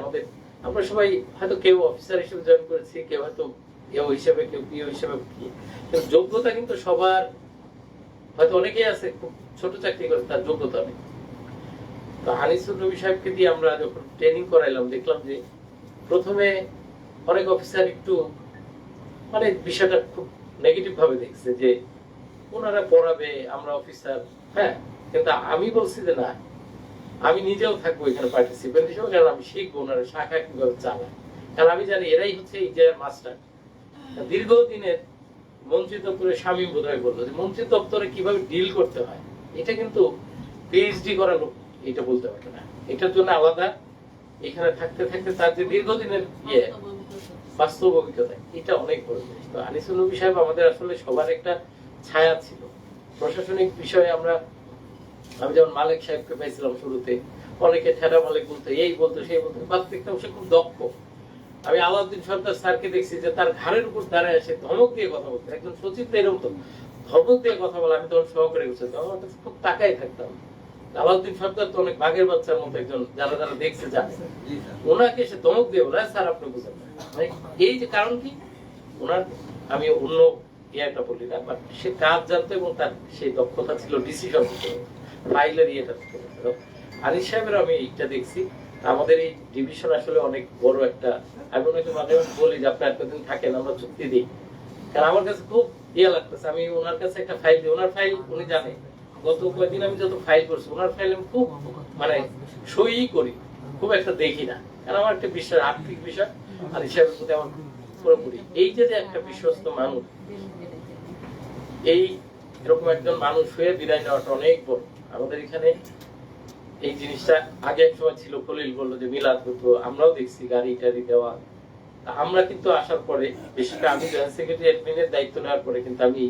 আমরা সবাই হয়তো কেউ অফিসার হিসেবে জয়েন করেছি, কেউ হয়তো কেউ হিসেবে, কেউ পিও হিসেবে, কিন্তু যোগ্যতা কিন্তু সবার হয়তো অনেকেই আছে খুব ছোট চাকরি করে, তার যোগ্যতা নেই। তো আনিসুল নবী সাহেবকে দিয়ে আমরা যখন ট্রেনিং করাইলাম, দেখলাম যে প্রথমে অনেক অফিসার একটু মানে বিষয়টা খুব নেগেটিভ ভাবে দেখছে যে ওনারা পড়াবে, আমরা অফিসার। হ্যাঁ, কিন্তু আমি বলছি যে না, আমি নিজেও থাকবো এখানে পার্টিসিপেন্ট হিসেবে, কারণ আমি শিখবো ওনারা শাখা কিভাবে চালায়। কারণ আমি জানি এরাই হচ্ছে এই যে মাস্টার। দীর্ঘদিনের মন্ত্রী দপ্তরের স্বামী বোধ হয় বললো যে মন্ত্রী দপ্তরে কিভাবে ডিল করতে হয়, এটা কিন্তু পিএইচডি করা লোক এটা বলতে পারবে না। এটার জন্য আলাদা এখানে থাকতে থাকতে তার যে দীর্ঘদিনের বাস্তব অভিজ্ঞতা, এটা অনেক বড় জিনিস। তো আনিসুল নবী সাহেব আমাদের আসলে সবার একটা ছায়া ছিল। প্রশাসনিক বিষয়ে আমি যেমন মালিক সাহেবকে পাইছিলাম শুরুতে, অনেকে ঠেরা মালিক বলতো, এই বলতো, সেই বলতো, দেখতাম সে খুব দক্ষ। আমি আলাউদ্দিন সর্দার স্যারকে দেখছি যে তার ঘাড়ের উপর দাঁড়ায় এসে ধমক দিয়ে কথা বলতো, একজন সচিব তো এরকম তো ধমক দিয়ে কথা বলে। আমি তখন সহকারী করছি, আমার কাছে খুব তাকাই থাকতাম। আলাউদ্দিন সর্দার তো অনেক বাঘের বাচ্চার মতো একজন, যারা যারা দেখছে জানে, ওনাকে এসে ধমক দিয়ে বলে স্যার আপনি বুঝেন না। এই যে কারণ কি, ওনার আমি অন্য ইয়েটা বলি না, বাট সে কাজ জানতো এবং তার সেই দক্ষতা ছিল ডিসিশন ফাইলের ইয়েটা। আনিস সাহেবের আমি এইটা দেখছি। আমাদের এই ডিভিশন আসলে অনেক বড় একটা, আমি ওনাকে মাঝে মাঝে বলি যে আপনি এতদিন থাকেন, আমরা চুক্তি দিই। কারণ আমার কাছে খুব ইয়ে লাগতেছে, আমি ওনার কাছে একটা ফাইল দিই, ওনার ফাইল উনি জানে। গত কয়েকদিন আমি যত ফাইল করছি ওনার ফাইল আমি খুব মানে সই করি, খুব একটা দেখি না। কারণ আমার একটা বিষয়, আর্থিক বিষয়, আর হিসাবের প্রতি আমার পুরোপুরি। এই যে একটা বিশ্বস্ত মানুষ, এই এরকম একজন মানুষ হয়ে বিদায় নেওয়াটা অনেক বড়। আমাদের এখানে এই জিনিসটা আগে এক সময় ছিল, খলিল বললো যে মিলাদ হতো, আমরাও দেখছি গাড়ি টাড়ি দেওয়া। আমরা কিন্তু আসার পরে, বিশেষ করে আমি জয়েন্ট সেক্রেটারি অ্যাডমিনের দায়িত্ব নেওয়ার পরে কিন্তু আমি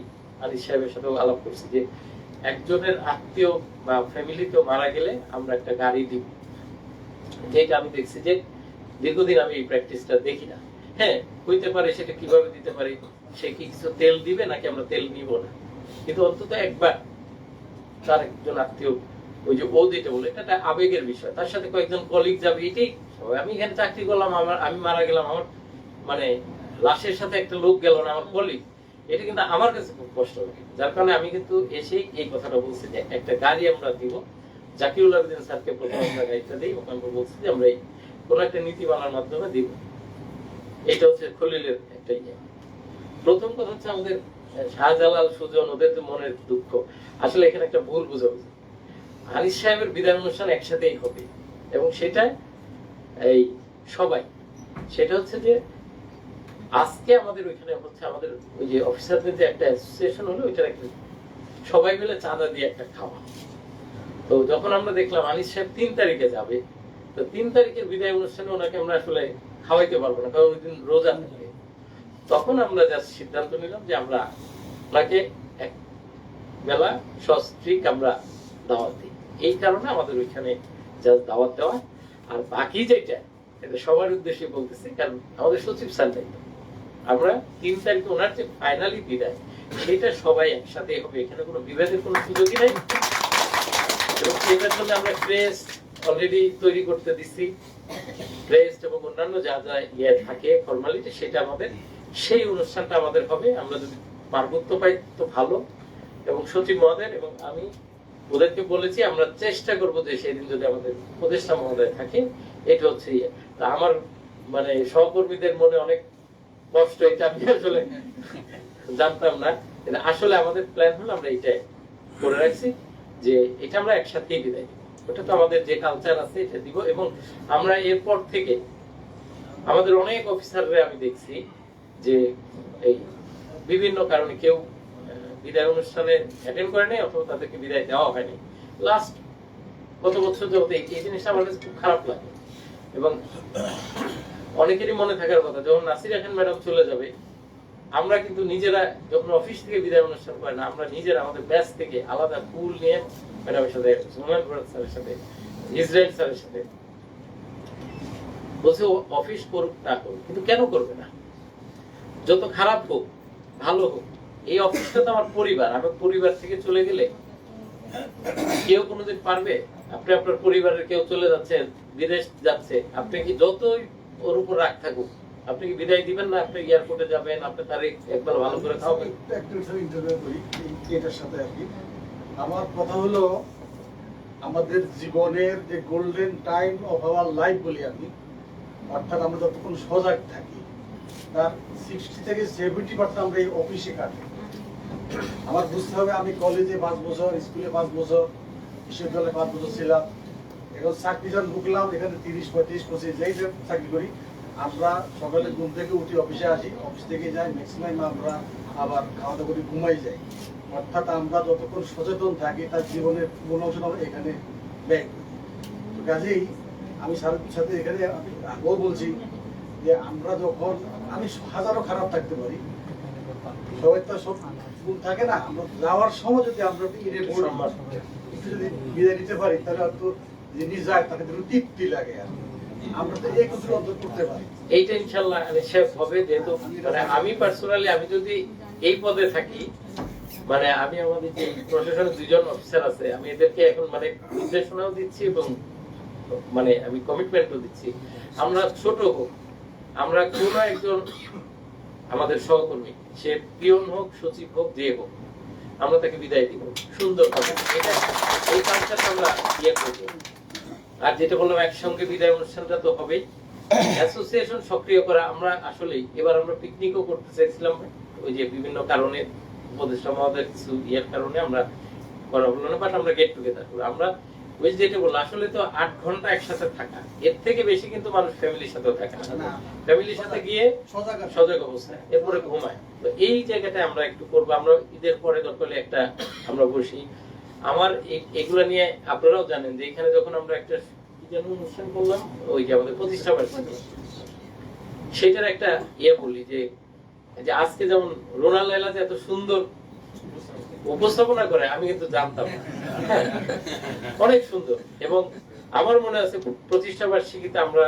আনিস সাহেবের সাথেও আলাপ করছি যে একজনের আত্মীয় বা ফ্যামিলিতেও মারা গেলে আমরা একটা গাড়ি দিব। যেটা আমি দেখছি যে দীর্ঘদিন আমি এই প্র্যাকটিসটা দেখি না। হ্যাঁ, হইতে পারে সেটা কিভাবে দিতে পারে, সে কি কিছু তেল দিবে নাকি আমরা তেল নিব না, কিন্তু অন্তত একবার তার একজন আত্মীয়, ওই যে ও যেটা বলে, এটা একটা আবেগের বিষয়, তার সাথে কয়েকজন কলিগ যাবে, এটাই সবাই। আমি এখানে চাকরি করলাম, আমি মারা গেলাম, আমার মানে লাশের সাথে একটা লোক গেল না, আমার কলিগ, এটা কিন্তু আমার কাছে খুব কষ্ট লাগে। যার কারণে আমি কিন্তু এসেই এই কথাটা বলছি যে একটা গাড়ি আমরা দিব। জাকিরুল আবেদিন স্যারকে প্রথম আমরা গাড়িটা দিই, ওখানে বলছি যে আমরা কোন একটা নীতি বানার মাধ্যমে দিব। এটা হচ্ছে খলিলের একটা ইয়ে। প্রথম কথা হচ্ছে আমাদের শাহজালাল, সুজন, ওদের তো মনের দুঃখ। আসলে এখানে একটা ভুল বুঝাবুঝি। আনিস সাহেবের বিদায় অনুষ্ঠান একসাথেই হবে, এবং সেটা এই সবাই, সেটা হচ্ছে যে আজকে আমাদের ওইখানে হচ্ছে আমাদের ওই যে অফিসারদের যে একটা অ্যাসোসিয়েশন হলো, ওইটার একটা সবাই মিলে চাঁদা দিয়ে একটা খাওয়া। তো যখন আমরা দেখলাম আনিস সাহেব 3 তারিখে যাবে, তো 3 তারিখের বিদায় অনুষ্ঠানে ওনাকে আমরা আসলে খাওয়াইতে পারবো না, কারণ ওই দিন রোজা থাকে। তখন আমরা যা সিদ্ধান্ত নিলাম যে আমরা ওনাকে এক বেলা সস্ত্রীক আমরা দাওয়াত দিই। এই কারণে আমাদের ওইখানে যা দাওয়াত দেওয়া, আর বাকি যেটা এটা সবার উদ্দেশ্যে বলতেছি, কারণ আমাদের সচিব স্যার দায়িত্ব। আমরা 3 তারিখে ওনার যে ফাইনালি বিদায়, সেটা সবাই একসাথে হবে, এখানে কোনো বিভেদের কোনো সুযোগই নেই। এবং সেটার জন্য আমরা ক্রেস্ট অলরেডি তৈরি করতে দিচ্ছি, ক্রেস্ট এবং অন্যান্য যা যা ইয়ে থাকে ফর্মালিটি, সেটা আমাদের সেই অনুষ্ঠানটা আমাদের হবে। আমরা যদি পার্বত্য পাই তো ভালো, এবং সচিব মহোদয় এবং আমি ওদেরকে বলেছি আমরা চেষ্টা করবো যে সেই দিন যদি আমাদের উপদেষ্টা মহোদয় থাকে, এটা হচ্ছে তা আমার মানে সহকর্মীদের মনে অনেক কষ্ট, এটা আমি আসলে জানতাম না। আসলে আমাদের প্ল্যান হলো আমরা এইটাই করে রাখছি যে এটা আমরা একসাথেই বিদায় দিব। ওটা তো আমাদের যে কালচার আছে এটা দিব। এবং আমরা এরপর থেকে আমাদের অনেক অফিসাররা আমি দেখছি যে এই বিভিন্ন কারণে কেউ বিদায় অনুষ্ঠানে অ্যাটেন্ড করে নাই, অথবা তাদেরকে বিদায় দেওয়া হয়নি। লাস্ট কত বছর যাবত এই জিনিসটা আমার কাছে খুব খারাপ লাগে। এবং অনেকেরই মনে থাকার কথা, যখন নাসিরা খান ম্যাডাম চলে যাবে, আমরা কিন্তু নিজেরা যখন অফিস থেকে বিদায় অনুষ্ঠান করি না, আমরা নিজেরা আমাদের ব্যাচ থেকে আলাদা পুল নিয়ে ম্যাডামের সাথে, সুমন স্যারের সাথে, ইসরায়েল স্যারের সাথে বলছে ও অফিস করুক না করুক, কিন্তু কেন করবে না? যত খারাপ হোক ভালো হোক, এই অফিসটা তো আমার পরিবার। আমার পরিবার থেকে চলে গেলে কেউ কোনোদিন পারবে? আপনি আপনার পরিবারের কেউ চলে যাচ্ছে, বিদেশ যাচ্ছে, আপনি কি যতই ওর উপর রাগ থাকুক, আপনি কি বিদায় দিবেন না? আপনি এয়ারপোর্টে যাবেন, আপনি তারে একবার ভালো করে খাওয়াবেন। একটু ইন্টারভিউ করি এটার সাথে আর কি। আমার কথা হলো, আমাদের জীবনের যে golden time of our life বলি আমি, অর্থাৎ আমরা যতক্ষণ সজাগ থাকি তার 60 থেকে 70% আমরা এই অফিসে কাটে। আমার বুঝতে হবে, আমি কলেজে 5 বছর, স্কুলে 5 বছর, বিশ্ববিদ্যালয়ে 5 বছর ছিলাম, এখন চাকরি যখন ঢুকলাম এখানে 30, 35, 25 যেই চাকরি করি, আমরা সকালে ঘুম থেকে উঠি, অফিসে আসি, অফিস থেকে যাই, ম্যাক্সিমাম আমরা আবার খাওয়া দাওয়া করে ঘুমাই যাই। অর্থাৎ আমরা যতক্ষণ সচেতন থাকি তার জীবনের মূল অংশ আমরা এখানে ব্যয় করি। তো কাজেই আমি স্যারের সাথে এখানে আগেও বলছি যে আমরা যখন, আমি হাজারো খারাপ থাকতে পারি, সবাই তো সব গুণ থাকে না, আমরা যাওয়ার সময় যদি আমরা একটু যদি বিদায় নিতে পারি তাহলে হয়তো যিনি যায় তাকে একটু তৃপ্তি লাগে। আর আমরা তো এই কিছু অন্তর করতে পারি, এইটা ইনশাআল্লাহ শেষ হবে। যেহেতু মানে আমি পার্সোনালি আমি যদি এই পদে থাকি, মানে আমি আমাদের যে প্রশাসনের 2 জন অফিসার আছে, আমি এদেরকে এখন মানে নির্দেশনাও দিচ্ছি এবং মানে আমি কমিটমেন্টও দিচ্ছি, আমরা ছোট হোক, আমরা কোনো একজন আমাদের সহকর্মী, সে পিয়ন হোক, সচিব হোক, যে হোক, আমরা তাকে বিদায় দিব সুন্দর ভাবে। এটা এই কাজটা আমরা ইয়ে করবো। আর যেটা বললাম, একসঙ্গে বিদায় অনুষ্ঠানটা তো হবেই। অ্যাসোসিয়েশন সক্রিয় করা, আমরা আসলে এবার আমরা পিকনিকও করতে চাইছিলাম, ওই যে বিভিন্ন কারণে উপদেষ্টা মহোদয়ের কিছু ইয়ের কারণে আমরা করা হলো না, বাট আমরা গেট টুগেদার করবো। আমরা ওই যেটা বললাম, আসলে তো 8 ঘন্টা একসাথে থাকা, এর থেকে বেশি কিন্তু মানুষ ফ্যামিলির সাথেও থাকে না। ফ্যামিলির সাথে গিয়ে সজাগ অবস্থায় এরপরে ঘুমায়। তো এই জায়গাটায় আমরা একটু করবো। আমরা ঈদের পরে দরকার একটা আমরা বসি। আমার এগুলো নিয়ে আপনারাও জানেন যে এখানে যখন আমরা একটা কি যেন অনুষ্ঠান করলাম, ওই যে আমাদের প্রতিষ্ঠা বার্ষিকী, সেটার একটা ইয়ে বলি যে আজকে যেমন রোনা লায়লা যে এত সুন্দর উপস্থাপনা করে, আমি কিন্তু জানতাম না, অনেক সুন্দর। এবং আমার মনে আছে প্রতিষ্ঠা বার্ষিকীতে আমরা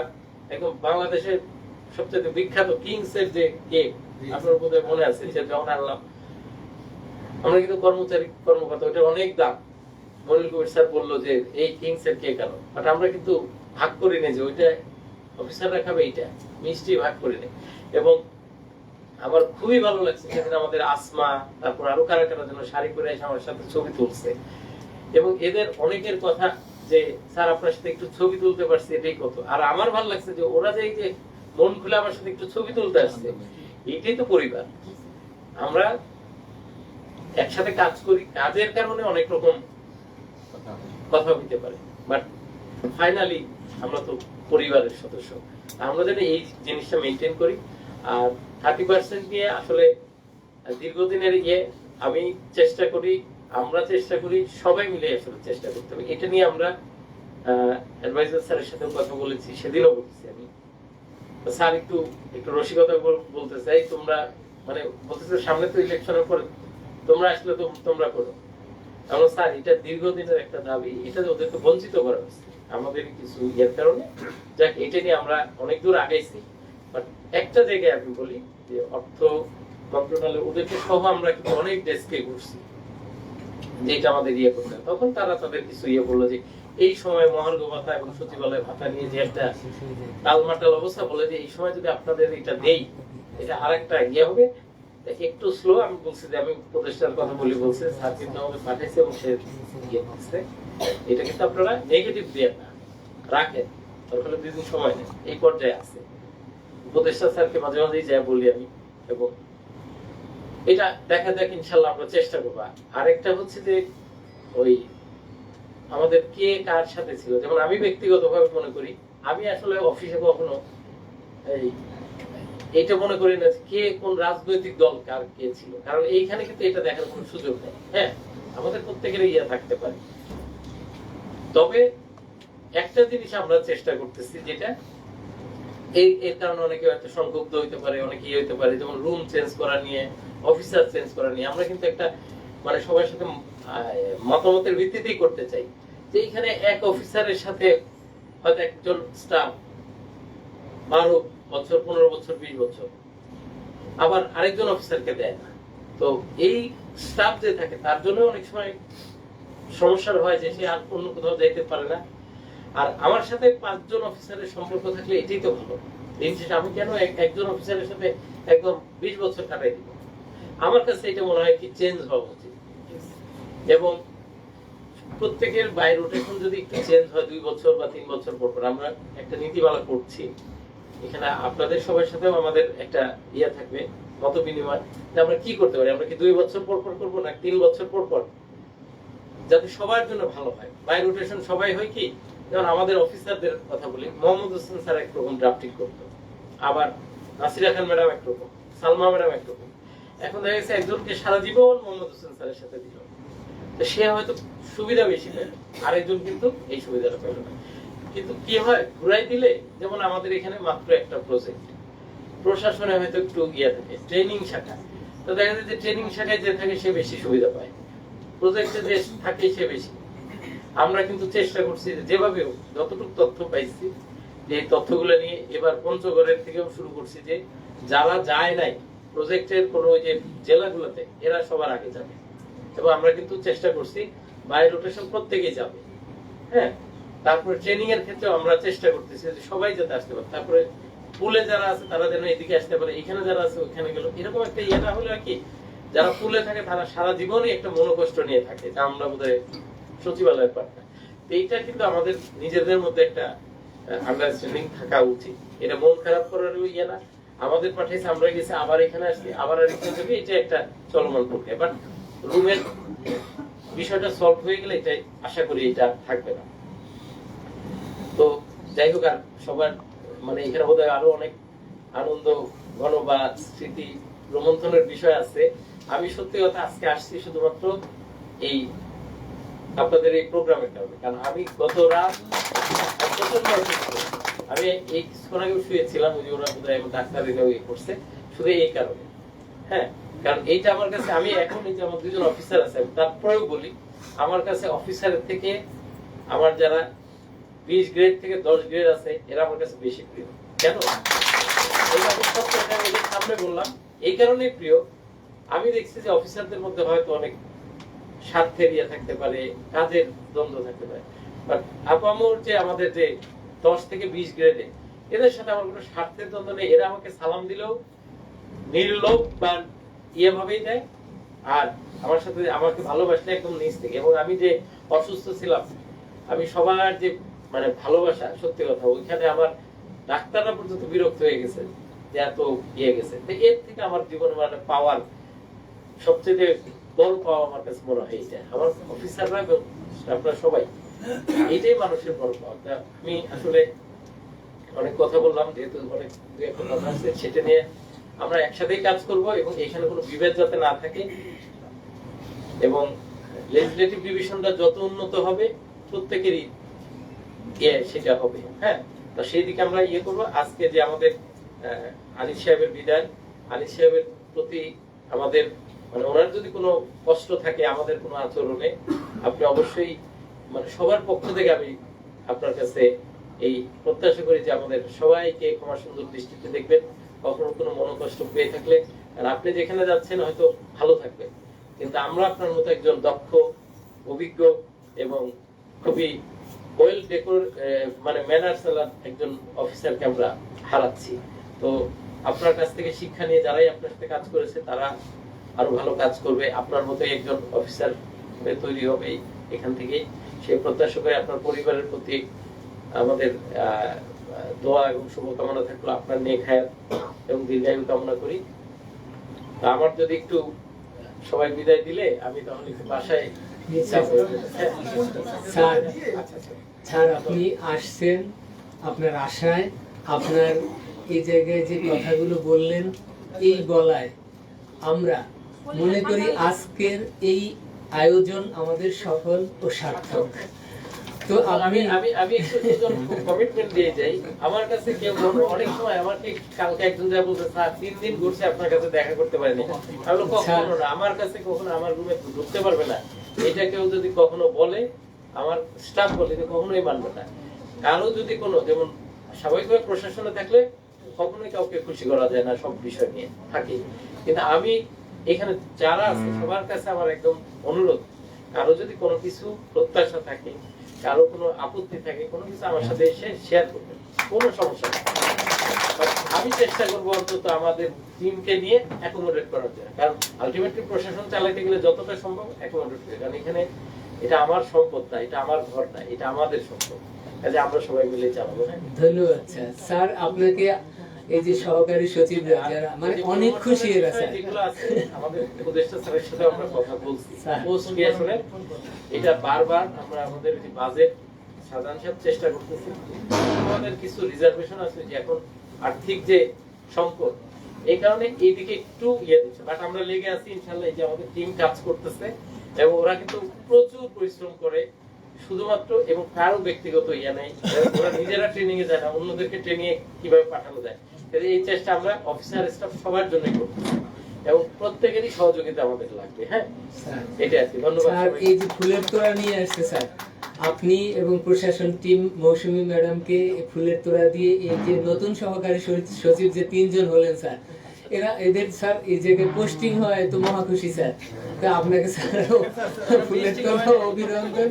একদম বাংলাদেশের সবচেয়ে বিখ্যাত কিংস এর যে কেক, আপনার বোধহয় মনে আছে, যে যখন আনলাম আমরা কিন্তু কর্মকর্তা, ওটা অনেক দাম। মনির কবির স্যার বললো যে এই কিংস এর কেক আনো, বাট আমরা কিন্তু ভাগ করি না যে ওইটা অফিসাররা খাবে, এইটা মিষ্টি ভাগ করি না। এবং আমার খুবই ভালো লাগছে সেদিন আমাদের আসমা, তারপর আরো কারা কারা যেন শাড়ি পরে এসে আমার সাথে ছবি তুলছে। এবং এদের অনেকের কথা যে স্যার আপনার সাথে একটু ছবি তুলতে পারছি, এটাই কত। আর আমার ভালো লাগছে যে ওরা যে মন খুলে আমার সাথে একটু ছবি তুলতে আসছে, এটাই তো পরিবার। আমরা একসাথে কাজ করি, কাজের কারণে অনেক রকম কথা হইতে পারে, বাট ফাইনালি আমরা তো পরিবারের সদস্য। আমরা যেন এই জিনিসটা মেনটেন করি। আর 30% নিয়ে আসলে দীর্ঘদিনের আমি চেষ্টা করি, আমরা চেষ্টা করি, সবাই মিলে আসলে চেষ্টা করতে হবে। এটা নিয়ে আমরা অ্যাডভাইজার স্যারের সাথে কথা বলেছি, সেদিনও বলছি আমি, স্যার একটু রসিকতা বলতে চাই, তোমরা মানে বলতেছে সামনে তো ইলেকশনের পরে তোমরা আসলে তো তোমরা করো। আমরা স্যার এটা দীর্ঘদিনের একটা দাবি, এটা ওদেরকে বঞ্চিত করা হচ্ছে আমাদের কিছু ইয়ের কারণে। যাক, এটা নিয়ে আমরা অনেক দূর আগাইছি, বাট একটা জায়গায় আমি বলি যে অর্থ মন্ত্রণালয় ওদেরকে সহ আমরা কিন্তু অনেক ডেস্কে ঘুরছি, যেটা আমাদের ইয়ে করতে। তখন তারা তাদের কিছু ইয়ে বললো যে এই সময় মহার্ঘ ভাতা এবং সচিবালয় ভাতা নিয়ে যে একটা টালমাটাল অবস্থা, বলে যে এই সময় যদি আপনাদের এটা দেই, এটা আর একটা ইয়ে হবে, একটু স্লো। আমি বলছি যে আমি উপদেষ্টার কথা বলছে, স্যার কিন্তু আমাকে পাঠাইছে এবং সে ইয়ে করছে, এটা কিন্তু আপনারা নেগেটিভ দিয়ে না রাখেন, দরকার 2 দিন সময় নেই, এই পর্যায়ে আছে। উপদেষ্টা স্যারকে মাঝে মাঝেই যা বলি আমি, এবং এটা দেখা যাক, ইনশাল্লাহ আমরা চেষ্টা করবো। আরেকটা হচ্ছে যে ওই আমাদের কে কার সাথে ছিল, যেমন আমি ব্যক্তিগতভাবে মনে করি, আমি আসলে অফিসে কখনো এইটা মনে করি না কে কোন রাজনৈতিক দল কার কে ছিল, কারণ এইখানে কিন্তু এটা দেখার কোনো সুযোগ নেই। হ্যাঁ, আমাদের প্রত্যেকের ইয়ে থাকতে পারে, তবে একটা জিনিস আমরা চেষ্টা করতেছি, যেটা এর কারণে অনেকে হয়তো সংক্ষুব্ধ হইতে পারে, অনেকে হইতে পারে, যেমন রুম চেঞ্জ করা নিয়ে, অফিসার চেঞ্জ করা নিয়ে। আমরা কিন্তু একটা মানে সবার সাথে মতামতের ভিত্তিতেই করতে চাই যে এখানে এক অফিসারের সাথে হয়তো একজন স্টাফ 12 বছর, 15 বছর, 20 বছর, আবার আরেকজন অফিসারকে দেয় না। তো এই স্টাফ যে থাকে তার জন্য অনেক সময় সমস্যা হয় যে সে আর অন্য কোথাও যাইতে পারে না। আর আমার সাথে 5 জন অফিসারের সম্পর্ক থাকলে এটাই তো ভালো। দিন শেষে আমি কেন একজন অফিসারের সাথে একদম 20 বছর কাটাই দিব? আমার কাছে এটা মনে হয় কি চেঞ্জ হওয়া উচিত। এবং প্রত্যেকের বাই রোটেশন যদি একটু চেঞ্জ হয় 2 বছর বা 3 বছর পর পর, আমরা একটা নীতিমালা করছি এখানে, আপনাদের সবার সাথেও আমাদের একটা ইয়া থাকবে, মত বিনিময়, যে আমরা কি করতে পারি। আমরা কি 2 বছর পর পর করবো না 3 বছর পর পর, যাতে সবার জন্য ভালো হয়। বাই রোটেশন সবাই হয় কি, যেমন আমাদের অফিসারদের কথা বলি, মোহাম্মদ হোসেন স্যার একরকম ড্রাফটিং করতো, আবার নাসিরা খান ম্যাডাম একরকম, সালমা ম্যাডাম একরকম। এখন দেখা গেছে একজনকে সারা জীবন মোহাম্মদ হোসেন স্যারের সাথে দিল, তো সে হয়তো সুবিধা বেশি পেল, আরেকজন কিন্তু এই সুবিধাটা পেল না। কিন্তু কি হয়, ঘুরাই দিলে, যেমন আমাদের এখানে মাত্র একটা প্রজেক্ট, প্রশাসনে হয়তো একটু ইয়ে থাকে, ট্রেনিং শাখা, তো দেখা যায় যে ট্রেনিং শাখায় যে থাকে সে বেশি সুবিধা পায়, প্রজেক্টে যে থাকে সে বেশি। আমরা কিন্তু চেষ্টা করছি যেভাবে যতটুকু তথ্য পাইছি, যে তথ্যগুলো নিয়ে এবার পঞ্চগড়ের থেকেও শুরু করছি যে যারা যায় নাই প্রজেক্টের কোনো ওই যে জেলাগুলোতে, এরা সবার আগে যাবে। এবং আমরা কিন্তু চেষ্টা করছি বাই রোটেশন প্রত্যেকেই যাবে। হ্যাঁ, তারপরে ট্রেনিং এর ক্ষেত্রে আমরা চেষ্টা করতেছি যে সবাই যাতে আসতে পারে। তারপরে পুলে যারা আছে তারা যেন এদিকে আসতে পারে, এখানে যারা আছে ওখানে গেল, এরকম একটা ইয়েটা হলে আর কি, যারা পুলে থাকে তারা সারা জীবনই একটা মনোকষ্ট নিয়ে থাকে, যা আমরা বোধহয় সচিবালয়ের পাঠা। তো এইটা কিন্তু আমাদের নিজেদের মধ্যে একটা আন্ডারস্ট্যান্ডিং থাকা উচিত। এটা মন খারাপ করার ইয়ে না, আমাদের পাঠাইছে, আমরা গেছি, আবার এখানে আসছি, আবার এখানে যাবে, এটা একটা চলমান প্রক্রিয়া। বাট রুমের বিষয়টা সলভ হয়ে গেলে এটাই আশা করি এটা থাকবে না। তো যাই হোক, আর সবার মানে এখানে বোধহয় আরো অনেক আনন্দ ঘন বা স্মৃতি রোমন্থনের বিষয় আছে। আমি সত্যি কথা আজকে আসছি শুধুমাত্র এই আপনাদের এই প্রোগ্রামের কারণে, কারণ আমি গত রাত আমি এই কিছুক্ষণ আগে শুয়েছিলাম, ওই যে ওরা বোধহয় ডাক্তার করছে, শুধু এই কারণে। হ্যাঁ, কারণ এইটা আমার কাছে, আমি এখন এই যে আমার 2 জন অফিসার আছে, তারপরেও বলি আমার কাছে অফিসারের থেকে আমার যারা 20 গ্রেড থেকে 10 গ্রেড আছে এরা আমার কাছে বেশি প্রিয়। কেন? সামনে বললাম এই কারণে প্রিয়, আমি দেখছি যে অফিসারদের মধ্যে হয়তো অনেক স্বার্থের ইয়ে থাকতে পারে, কাজের দ্বন্দ্ব থাকতে পারে, বাট আপামর যে আমাদের যে 10 থেকে 20 গ্রেডে, এদের সাথে আমার কোনো স্বার্থের দ্বন্দ্ব নেই। এরা আমাকে সালাম দিলেও নির্লোভ বা ইয়ে ভাবেই দেয়, আর আমার সাথে আমাকে ভালোবাসলে একদম নিজ থেকে। এবং আমি যে অসুস্থ ছিলাম, আমি সবার যে মানে ভালোবাসা, সত্যি কথা, ওইখানে আমার ডাক্তাররা পর্যন্ত বিরক্ত হয়ে গেছে যে এত ইয়ে গেছে। তো এর থেকে আমার জীবনে মানে পাওয়ার সবচেয়ে বড় পাওয়া আমার কাছে মনে হয় এটা, আমার অফিসাররা এবং আপনারা সবাই, এইটাই মানুষের বড় পাওয়া। আমি আসলে অনেক কথা বললাম, যেহেতু অনেক একটা কথা আছে, সেটা নিয়ে আমরা একসাথেই কাজ করব এবং এখানে কোনো বিভেদ যাতে না থাকে, এবং লেজিসলেটিভ ডিভিশনটা যত উন্নত হবে প্রত্যেকেরই সেটা হবে। হ্যাঁ, তো সেই দিকে আমরা ইয়ে করবো। আজকে যে আমাদের আনিস সাহেবের বিদায়, আনিস সাহেবের প্রতি আমাদের মানে ওনার যদি কোনো কষ্ট থাকে আমাদের কোনো আচরণে, আপনি অবশ্যই মানে সবার পক্ষ থেকে আমি আপনার কাছে এই প্রত্যাশা করি যে আমাদের সবাইকে ক্ষমা সুন্দর দৃষ্টিতে দেখবেন। কখনো কোনো মনোকষ্ট পেয়ে থাকলে, আর আপনি যেখানে যাচ্ছেন হয়তো ভালো থাকবেন, কিন্তু আমরা আপনার মতো একজন দক্ষ, অভিজ্ঞ এবং খুবই ওয়েল ডেকোর মানে ম্যানার্স একজন অফিসারকে আমরা হারাচ্ছি। তো আপনার কাছ থেকে শিক্ষা নিয়ে যারাই আপনার সাথে কাজ করেছে তারা আরো ভালো কাজ করবে, আপনার মতো একজন অফিসার তৈরি হবে এখান থেকে, সেই প্রত্যাশা করে আপনার পরিবারের প্রতি আমাদের দোয়া এবং শুভকামনা থাকলো। আপনার নেক হায়াত এবং দীর্ঘায়ু কামনা করি। আমার যদি একটু সবাই বিদায় দিলে আমি তাহলে একটু বাসায়। স্যার, আপনি আসছেন আপনার আশায়, আপনার এই জায়গায় যে কথাগুলো বললেন, এই বলায় আমরা মনে করি আজকের এই আয়োজন আমাদের সফল ও সার্থক। তো আমি আপনি আমি আমি একটু কমিটমেন্ট দিয়ে যাই। আমার কাছে কেউ অনেক সময় আমাকে কালকে একজন যা বলছে স্যার 3 দিন ঘুরছে আপনার কাছে দেখা করতে পারেনি, আমি বললাম কখনো না, আমার কাছে কখনো আমার রুমে ঢুকতে পারবে না, এটা কেউ যদি কখনো বলে, আমার স্টাফ বলে, তো কখনোই মানবে না। কারো যদি কোনো, যেমন স্বাভাবিকভাবে প্রশাসনে থাকলে কখনোই কাউকে খুশি করা যায় না, সব বিষয় নিয়ে থাকি, কিন্তু আমি এখানে যারা আছে সবার কাছে আমার একদম অনুরোধ, কারো যদি কোনো কিছু প্রত্যাশা থাকে, কারো কোনো আপত্তি থাকে, কোনো কিছু আমার সাথে এসে শেয়ার করবেন, কোনো সমস্যা নেই। আমি চেষ্টা করবো অন্তত আমাদের টিমকে নিয়ে অ্যাকোমোডেট করার জন্য, কারণ আলটিমেটলি প্রশাসন চালাতে গেলে যতটা সম্ভব অ্যাকোমোডেট করে, কারণ এখানে এটা আমার সম্পদ না, এটা আমার ঘর না, এটা আমাদের সম্পদ, কাজে আমরা সবাই মিলে চালাবো। হ্যাঁ, ধন্যবাদ স্যার। স্যার আপনাকে এই যে সহকারী সচিবরা যারা মানে অনেক খুশি এরা স্যার, যেগুলো আছে আমাদের উপদেষ্টা স্যারের সাথে আমরা কথা বলছি, পোস্ট ক্রিয়েশনের এটা বারবার আমরা আমাদের যে বাজেট সাধারণ সাহেব চেষ্টা করতেছি, আমাদের কিছু রিজার্ভেশন আছে যে এখন আর্থিক যে সংকট, এই কারণে এইদিকে একটু ইয়ে দিচ্ছে, বাট আমরা লেগে আছি ইনশাআল্লাহ। এই যে আমাদের টিম কাজ করতেছে এবং ওরা কিন্তু প্রচুর পরিশ্রম করে শুধুমাত্র, এবং কারো ব্যক্তিগত ইয়ে নেই, ওরা নিজেরা ট্রেনিং এ যায় না, অন্যদেরকে ট্রেনিং এ কিভাবে পাঠানো যায়, এই চেষ্টা আমরা অফিসার স্টাফ সবার জন্যই করতেছি এবং প্রত্যেকেরই সহযোগিতা আমাদের লাগবে। হ্যাঁ, এটা আছে। ধন্যবাদ। স্যার এই যে ফুলের তোড়া নিয়ে আসছে স্যার, আপনি এবং প্রশাসন টিম মৌসুমী ম্যাডামকে ফুলের তোড়া দিয়ে এই যে নতুন সহকারী সচিব যে 3 জন হলেন স্যার, এদের স্যার এই জায়গায় পোস্টিং হয় তো মহা খুশি স্যার। তা আপনাকে স্যার ফুলের তোড়া অভিনন্দন।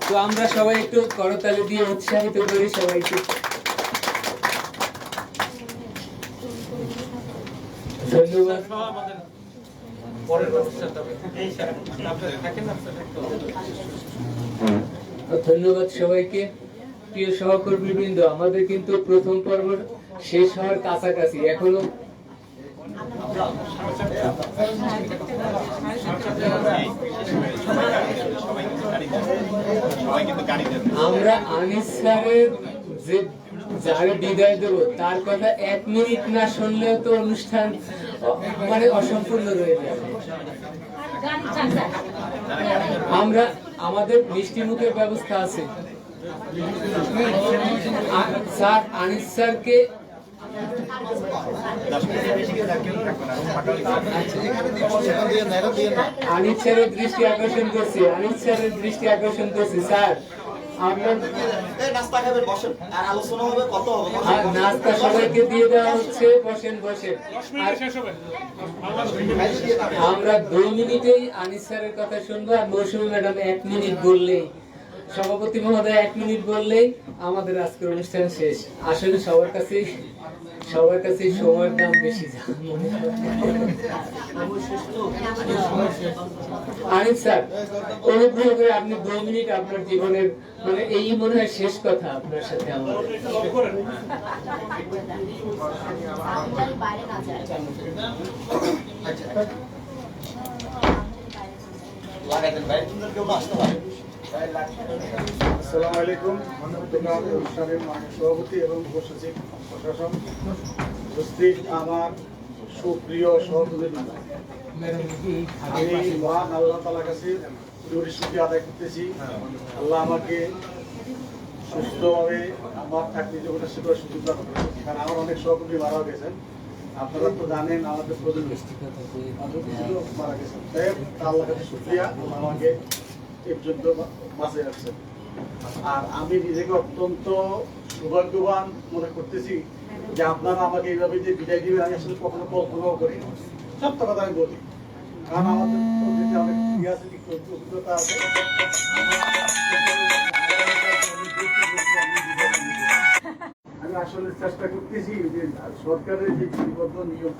তো আমরা সবাই একটু করতালি দিয়ে উৎসাহিত করি সবাইকে। ধন্যবাদ। ধন্যবাদ সবাইকে। প্রিয় সহকর্মীবৃন্দ, আমাদের কিন্তু প্রথম পর্ব শেষ হওয়ার কাছাকাছি, এখনো আমরা আনিস স্যারের যে যারে বিদায় দেব তার কথা 1 মিনিট না শুনলেও তো অনুষ্ঠান মানে অসম্পূর্ণ রয়ে যাবে। আমরা আমাদের মিষ্টি মুখের ব্যবস্থা আছে স্যার। আনিস স্যারকে আনিস স্যারের দৃষ্টি আকর্ষণ করছি, আনিস স্যারের দৃষ্টি আকর্ষণ করছি স্যার। নাস্তা সবাইকে দিয়ে দেওয়া হচ্ছে, বসেন বসেন। আমরা 2 মিনিটেই আনিস স্যারের কথা শুনবো, আর মৌসুমী ম্যাডাম 1 মিনিট বললেই, সভাপতি মহোদয় 1 মিনিট বললেই আমাদের আজকের অনুষ্ঠান শেষ। আসলে সবার কাছেই সময়ের দাম বেশি মনে হয়। আনিস স্যার, অনুগ্রহ করে আপনি 2 মিনিট আপনার জীবনের মানে এই মনে হয় শেষ কথা আপনার সাথে আমাদের। আসসালামু আলাইকুম। অনুষ্ঠানের মাননীয় সভাপতি এবং উপসচিব প্রশাসন, উপস্থিত আমার সুপ্রিয় সহকর্মী, আমি মহান আল্লাহ তাআলার কাছে জোরে শুকরিয়া আদায় করতেছি। আল্লাহ আমাকে সুস্থভাবে আমার চাকরি জীবনের শেষ করার সুযোগ দান করেছেন, কারণ আমার অনেক সহকর্মী মারা গেছেন। আপনারা তো জানেন আমাদের প্রজন্ম মারা গেছেন, তাই আল্লাহর কাছে শুকরিয়া আমাকে এই পর্যন্ত বাঁচিয়ে রাখছেন। আর আমি নিজেকে অত্যন্ত সৌভাগ্যবান মনে করতেছি যে আপনারা আমাকে এইভাবে যে বিদায় দিবেন আমি আসলে কখনো কল্পনাও করি না। সত্য কথা আমি বলি, কারণ আমাদের অনেক অভিজ্ঞতা আছে। আমি আসলে চেষ্টা করতেছি যে সরকারের যে নিবন্ধন নিয়ম